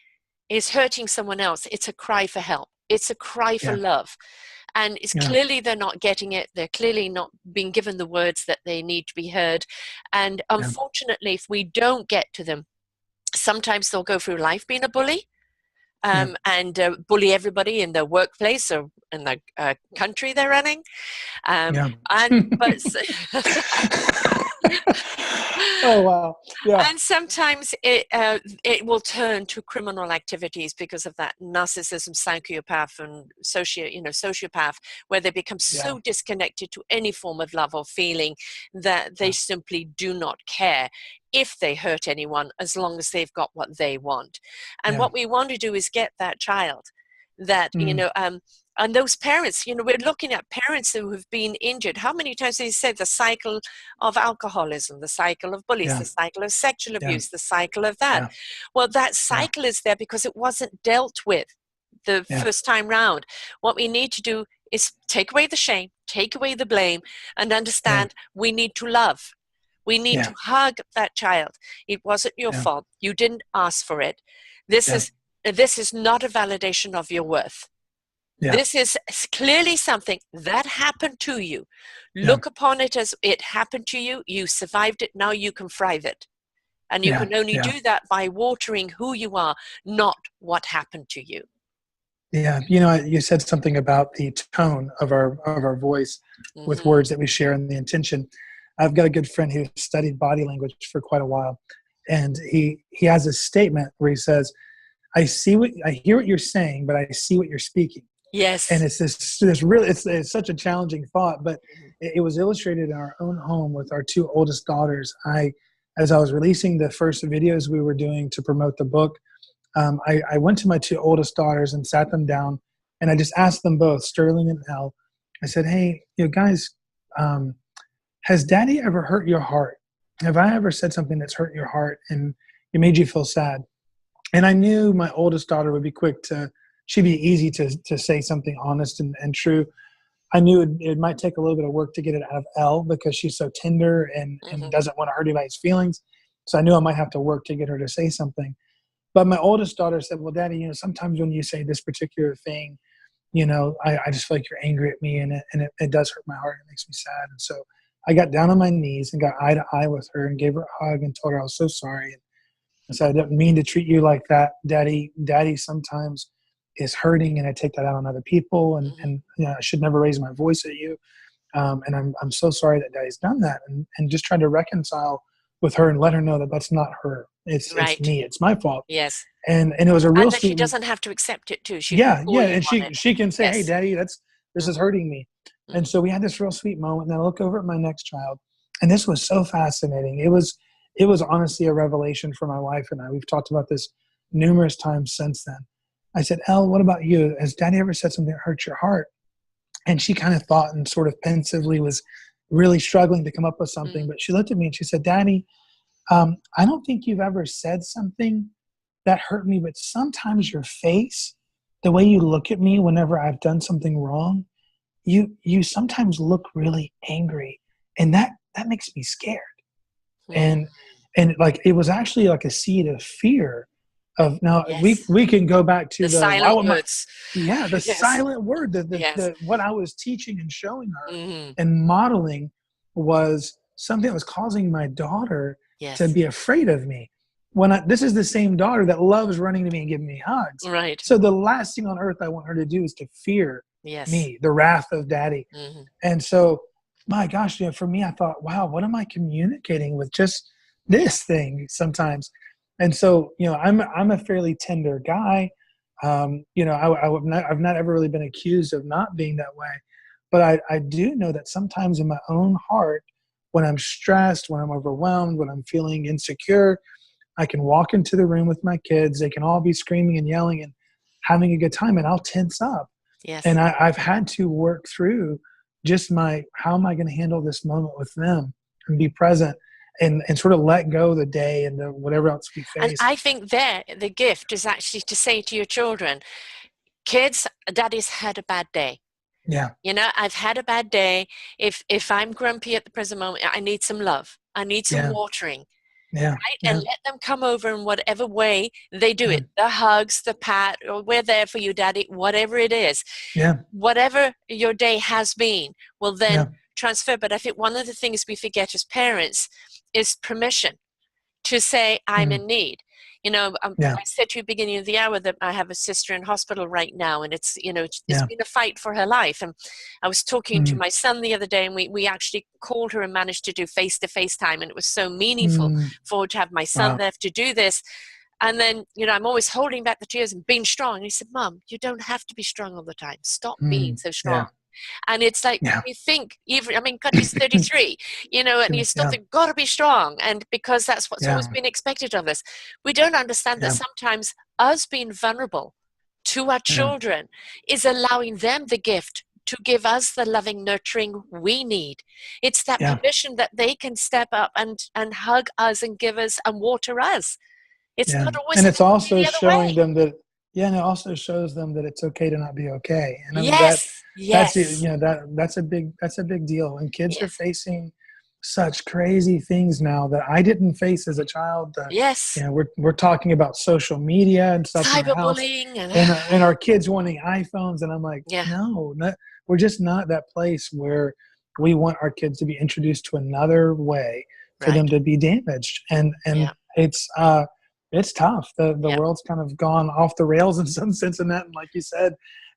is hurting someone else, it's a cry for help. It's a cry for yeah, love. And it's yeah, clearly they're not getting it. They're clearly not being given the words that they need to be heard. And yeah, unfortunately, if we don't get to them, sometimes they'll go through life being a bully, yeah, and bully everybody in the workplace or in the country they're running. Um, yeah. and but Oh wow. Yeah, and sometimes it will turn to criminal activities because of that narcissism, psychopath, and sociopath, where they become yeah, so disconnected to any form of love or feeling that they yeah, simply do not care if they hurt anyone, as long as they've got what they want. And yeah. what we want to do is get that child that Mm, and those parents, we're looking at parents who have been injured. How many times have you said the cycle of alcoholism, the cycle of bullies, yeah, the cycle of sexual yeah, abuse, the cycle of that? yeah, Well, that yeah, cycle is there because it wasn't dealt with the yeah, first time round. What we need to do is take away the shame, take away the blame, and yeah, understand we need to love. We need Yeah. to hug that child. It wasn't your Yeah. fault. You didn't ask for it. This Yeah. is this is not a validation of your worth. Yeah. This is clearly something that happened to you. Yeah. Look upon it as it happened to you. You survived it. Now you can thrive it. And you Yeah. can only Yeah. do that by watering who you are, not what happened to you. Yeah. You said something about the tone of our voice with Mm-hmm. words that we share and the intention. I've got a good friend who studied body language for quite a while, and he has a statement where he says, I hear what you're saying, but I see what you're speaking." And Yes. it's this really, it's such a challenging thought, but it was illustrated in our own home with our two oldest daughters. As I was releasing the first videos we were doing to promote the book, I went to my two oldest daughters and sat them down, and I just asked them both, Sterling and Elle. I said, "Hey, guys, um, has Daddy ever hurt your heart? Have I ever said something that's hurt your heart and it made you feel sad?" And I knew my oldest daughter would be quick to, she'd be easy to say something honest and true. I knew it might take a little bit of work to get it out of Elle because she's so tender and Mm-hmm. doesn't want to hurt anybody's feelings. So I knew I might have to work to get her to say something. But my oldest daughter said, "Well, Daddy, sometimes when you say this particular thing, I just feel like you're angry at me, and it does hurt my heart. It makes me sad." And so I got down on my knees and got eye to eye with her and gave her a hug and told her I was so sorry. And I said, "I didn't mean to treat you like that, Daddy. Daddy sometimes is hurting, and I take that out on other people, and I should never raise my voice at you. And I'm so sorry that Daddy's done that." And just trying to reconcile with her and let her know that that's not her. It's Right. me. It's my fault. Yes. And it was a real And that she sweet. doesn't have to accept it too. She can Yeah, call yeah, you and on she it. she can say, "Hey, Yes. Daddy, this is Mm-hmm. hurting me." And Mm-hmm. so we had this real sweet moment. And then I look over at my next child, and this was so fascinating. It was honestly a revelation for my wife and I. We've talked about this numerous times since then. I said, "Elle, what about you? Has Daddy ever said something that hurt your heart?" And she kind of thought and sort of pensively was really struggling to come up with something. Mm-hmm. But she looked at me and she said, "Daddy, I don't think you've ever said something that hurt me, but sometimes your face, the way you look at me whenever I've done something wrong, you sometimes look really angry, and that makes me scared." Mm-hmm. And like it was actually like a seed of fear of, now we Yes. we can go back to The the why silent would my, words. yeah, the Yes. silent word, Yes. the what I was teaching and showing her Mm-hmm. and modeling was something that was causing my daughter to Yes. be afraid of me. This is the same daughter that loves running to me and giving me hugs. Right. So the last thing on earth I want her to do is to fear Yes. me, the wrath of Daddy. Mm-hmm. And so, my gosh, for me, I thought, wow, what am I communicating with just this thing sometimes? And so, I'm a fairly tender guy. I've not ever really been accused of not being that way, but I do know that sometimes in my own heart, when I'm stressed, when I'm overwhelmed, when I'm feeling insecure, I can walk into the room with my kids. They can all be screaming and yelling and having a good time, and I'll tense up. Yes. And I've had to work through just how am I going to handle this moment with them and be present and sort of let go the day and whatever else we And face. I think there, the gift is actually to say to your children, kids, Daddy's had a bad day. Yeah. I've had a bad day. If I'm grumpy at the present moment, I need some love. I need some Yeah. watering. Yeah. Right? Yeah. And let them come over in whatever way they do Yeah. it. The hugs, the pat, or we're there for you, Daddy, whatever it is. Yeah. Whatever your day has been will then Yeah. transfer. But I think one of the things we forget as parents is permission to say, I'm in need. Yeah. I said to you beginning of the hour that I have a sister in hospital right now, and it's Yeah. been a fight for her life. And I was talking to Mm. my son the other day, and we actually called her and managed to do face-to-face time, and it was so meaningful Mm. for to have my son Wow. there to do this. And then, I'm always holding back the tears and being strong. And he said, "Mom, you don't have to be strong all the time. Stop being Mm. so Yeah. strong." And it's like, Yeah. you think, even, God, he's 33, and you still Yeah. think, got to be strong. And because that's what's always Yeah. been expected of us. We don't understand that Yeah. sometimes us being vulnerable to our Yeah. children is allowing them the gift to give us the loving nurturing we need. It's that Yeah. permission that they can step up and hug us and give us and water us. It's Yeah. not always And it's supposed to be also the other showing way. them that, and it also shows them that it's okay to not be okay. And I mean Yes, that's yes, that's a big deal. When kids are yes. facing such crazy things now that I didn't face as a child. Yes. We're talking about social media and stuff in our house, Cyberbullying and and our kids wanting iPhones, and I'm like, yeah. no, we're just not that place where we want our kids to be introduced to another way for them Right. to be damaged, and Yeah. it's tough. The Yeah. world's kind of gone off the rails in some sense in that, and like you said,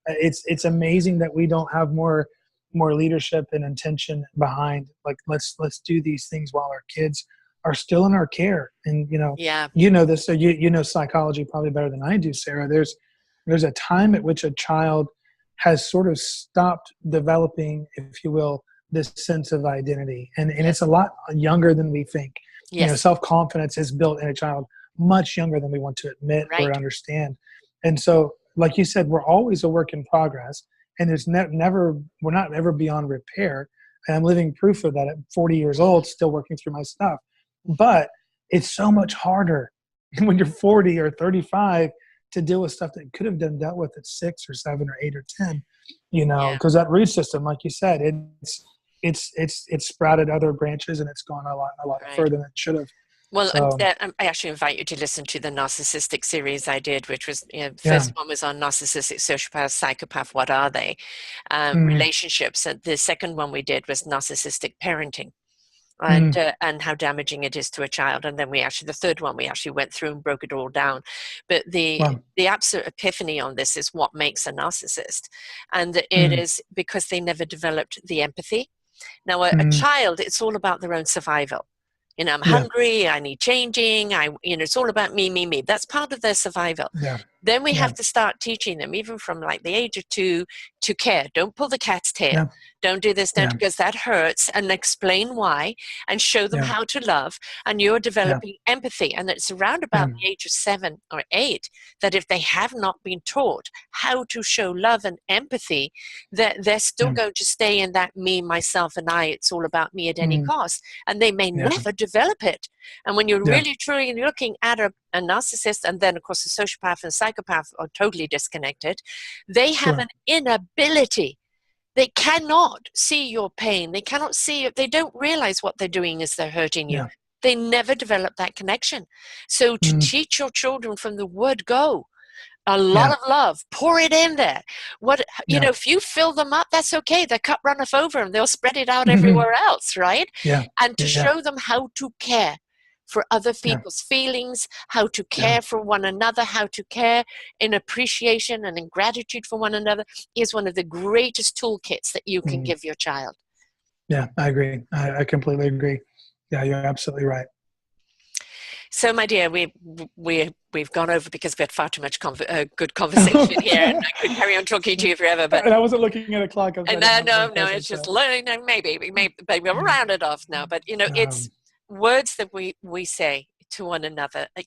it's amazing that we don't have more leadership and intention behind, like, let's do these things while our kids are still in our care. And Yeah. this, so you know psychology probably better than I do, Sarah. There's a time at which a child has sort of stopped developing, if you will, this sense of identity, and Yes. it's a lot younger than we think. Yes. Self-confidence is built in a child much younger than we want to admit or Right. understand. And so, like you said, we're always a work in progress, and there's we're not ever beyond repair. And I'm living proof of that at 40 years old, still working through my stuff. But it's so much harder when you're 40 or 35 to deal with stuff that could have been dealt with at 6 or 7 or 8 or 10, Yeah. because that root system, like you said, it's sprouted other branches, and it's gone a lot Right. further than it should have. Well, So, I actually invite you to listen to the narcissistic series I did, which was, the yeah. first one was on narcissistic, sociopath, psychopath, what are they? Relationships. And the second one we did was narcissistic parenting. And how damaging it is to a child. And then the third one, we actually went through and broke it all down. But the absolute epiphany on this is what makes a narcissist. And it is because they never developed the empathy. Now, a child, it's all about their own survival. I'm hungry, I need changing, it's all about me, me, me. That's part of their survival. Yeah. Then we have to start teaching them, even from like the age of 2, to care. Don't pull the cat's tail. Yeah. Don't do this, because that hurts, and explain why, and show them Yeah. how to love. And you're developing empathy. And it's around about the age of 7 or 8 that if they have not been taught how to show love and empathy, that they're still going to stay in that me, myself, and I. It's all about me at any cost. And they may never develop it. And when you're really truly looking at a narcissist, and then of course the sociopath and psychopath are totally disconnected, they have an inability. They cannot see your pain. They cannot see it. They don't realize what they're doing is they're hurting you. They never develop that connection. So to teach your children from the word go, a lot of love, pour it in there. If you fill them up, that's okay. The cup runneth over, and they'll spread it out everywhere else, right? And to show them how to care for other people's feelings, how to care for one another, how to care in appreciation and in gratitude for one another is one of the greatest toolkits that you can give your child. Yeah, I agree. I completely agree. Yeah, you're absolutely right. So, my dear, we've gone over because we had far too much good conversation here, and I could carry on talking to you forever. But and I wasn't looking at a clock. No, it's just learning. Maybe we'll round it off now. But it's words that we say to one another. But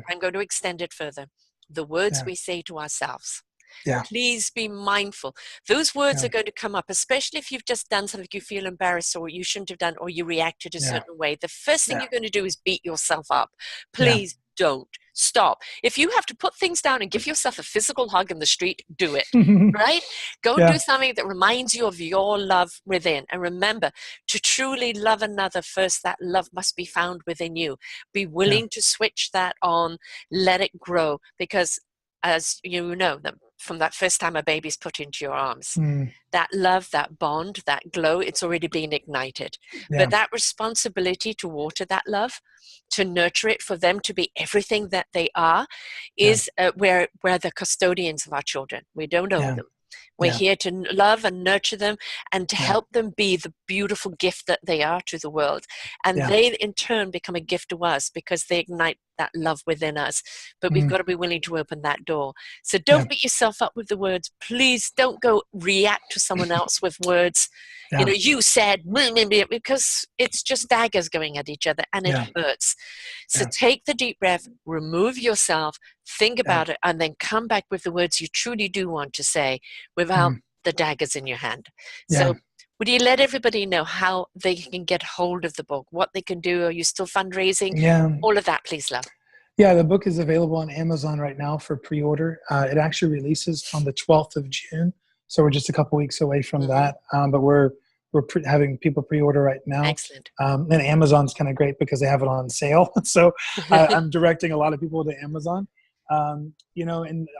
I'm going to extend it further. The words we say to ourselves. Please be mindful. Those words are going to come up, especially if you've just done something you feel embarrassed or you shouldn't have done, or you reacted a certain way. The first thing you're going to do is beat yourself up. Please don't stop. If you have to put things down and give yourself a physical hug in the street, do it, right? Go and do something that reminds you of your love within. And remember, to truly love another first, that love must be found within you. Be willing to switch that on, let it grow, because as you know, from that first time a baby's put into your arms, that love, that bond, that glow, it's already been ignited. But that responsibility to water that love, to nurture it, for them to be everything that they are, is where the custodians of our children. We don't own them. We're here to love and nurture them and to help them be the beautiful gift that they are to the world. And they, in turn, become a gift to us because they ignite that love within us. But we've got to be willing to open that door. So don't beat yourself up with the words. Please don't go react to someone else with words. You said, because it's just daggers going at each other, and it hurts. So take the deep breath, remove yourself, think about it, and then come back with the words you truly do want to say without the daggers in your hand. So would you let everybody know how they can get hold of the book, what they can do? Are you still fundraising? All of that, please, love. Yeah, the book is available on Amazon right now for pre-order. It actually releases on the 12th of June. So we're just a couple weeks away from that. But we're we're having people pre-order right now. Excellent. And Amazon's kind of great because they have it on sale. So I'm directing a lot of people to Amazon. And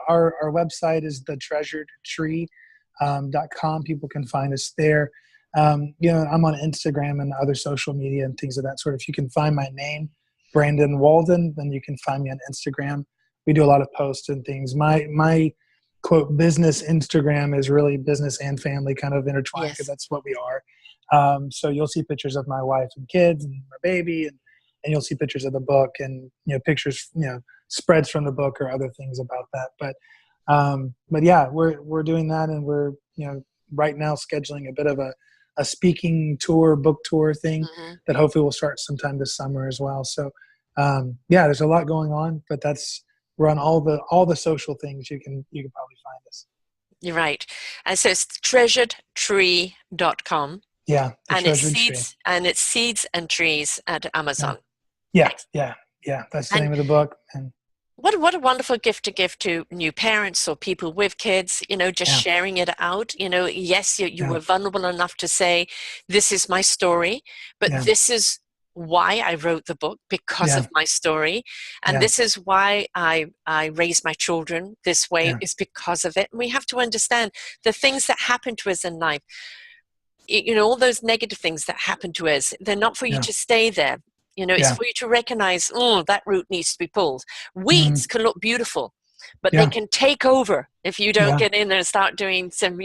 our website is thetreasuredtree.com. People can find us there. I'm on Instagram and other social media and things of that sort. If you can find my name, Brandon Walden, then you can find me on Instagram. We do a lot of posts and things. My quote business Instagram is really business and family kind of intertwined, because that's what we are. So you'll see pictures of my wife and kids and my baby, and you'll see pictures of the book and pictures, spreads from the book or other things about that. But yeah, we're doing that, and we're right now scheduling a bit of a speaking tour, book tour thing that hopefully will start sometime this summer as well. So there's a lot going on, but we're on all the social things. You can probably find us. You're right. And so it's treasuredtree.com. Yeah. And it's seeds and trees at Amazon. Yeah. That's the name of the book. And what a wonderful gift to give to new parents or people with kids, sharing it out. Yes, you were vulnerable enough to say, this is my story, but this is why I wrote the book, because of my story. And this is why I raise my children this way, is because of it. And we have to understand the things that happen to us in life. All those negative things that happen to us, they're not for you to stay there. It's for you to recognize, that root needs to be pulled. Weeds can look beautiful, but they can take over if you don't get in there and start doing some,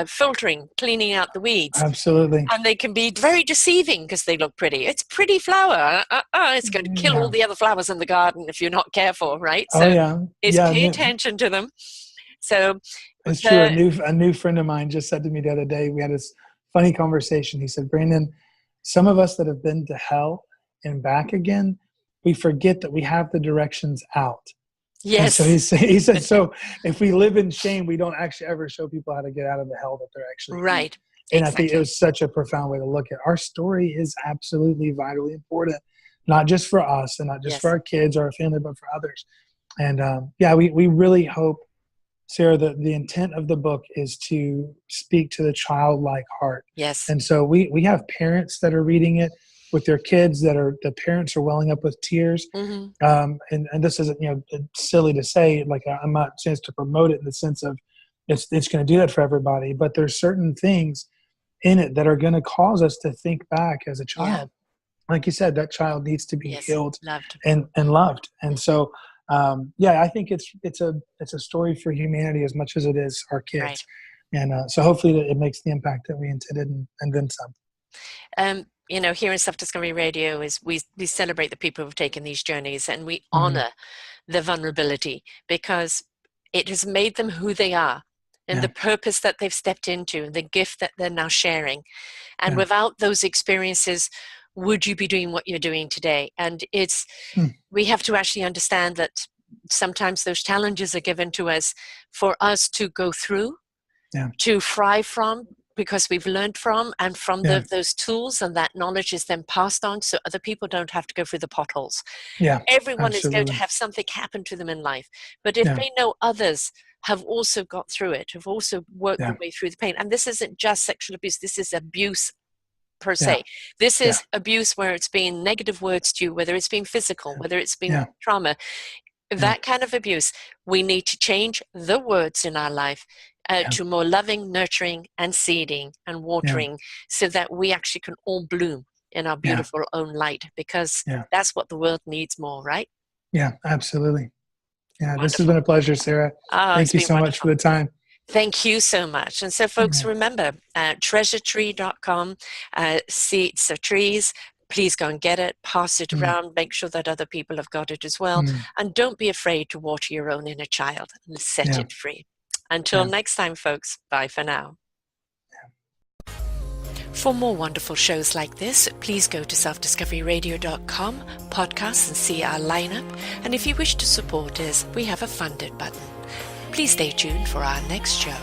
filtering, cleaning out the weeds. Absolutely. And they can be very deceiving because they look pretty. It's pretty flower. It's going to kill all the other flowers in the garden if you're not careful, right? So pay attention to them. So it's true. A new friend of mine just said to me the other day, we had this funny conversation. He said, Brandon, some of us that have been to hell and back again, we forget that we have the directions out. Yes. And so he said, so if we live in shame, we don't actually ever show people how to get out of the hell that they're actually right. in. And I think it was such a profound way to look at it. Our story is absolutely vitally important, not just for us and not just for our kids or our family, but for others. And we really hope, Sarah, the intent of the book is to speak to the childlike heart. Yes. And so we have parents that are reading it with their kids, the parents are welling up with tears. And this isn't, silly to say, like, I'm not saying to promote it in the sense of it's going to do that for everybody, but there's certain things in it that are going to cause us to think back as a child. Like you said, that child needs to be healed and loved. And so, I think it's a story for humanity as much as it is our kids. Right. And so hopefully it makes the impact that we intended and then some. Here in Self Discovery Radio is we celebrate the people who've taken these journeys, and we honor the vulnerability because it has made them who they are and the purpose that they've stepped into, the gift that they're now sharing. And without those experiences, would you be doing what you're doing today? And we have to actually understand that sometimes those challenges are given to us for us to go through, to fry from, because we've learned from, and from those tools, and that knowledge is then passed on so other people don't have to go through the potholes. Everyone is going to have something happen to them in life. But if they know others have also got through it, have also worked their way through the pain, and this isn't just sexual abuse, this is abuse per se. This is abuse where it's been negative words to you, whether it's been physical, whether it's been trauma. That kind of abuse, we need to change the words in our life to more loving, nurturing, and seeding and watering so that we actually can all bloom in our beautiful own light, because that's what the world needs more, right? Yeah, absolutely. Yeah, wonderful. This has been a pleasure, Sarah. Thank you so much for the time. Thank you so much. And so, folks, remember, treasuredtree.com, seeds of trees. Please go and get it, pass it around, make sure that other people have got it as well. And don't be afraid to water your own inner child and set it free. Until next time, folks, bye for now. For more wonderful shows like this, please go to selfdiscoveryradio.com, podcasts, and see our lineup. And if you wish to support us, we have a funded button. Please stay tuned for our next show.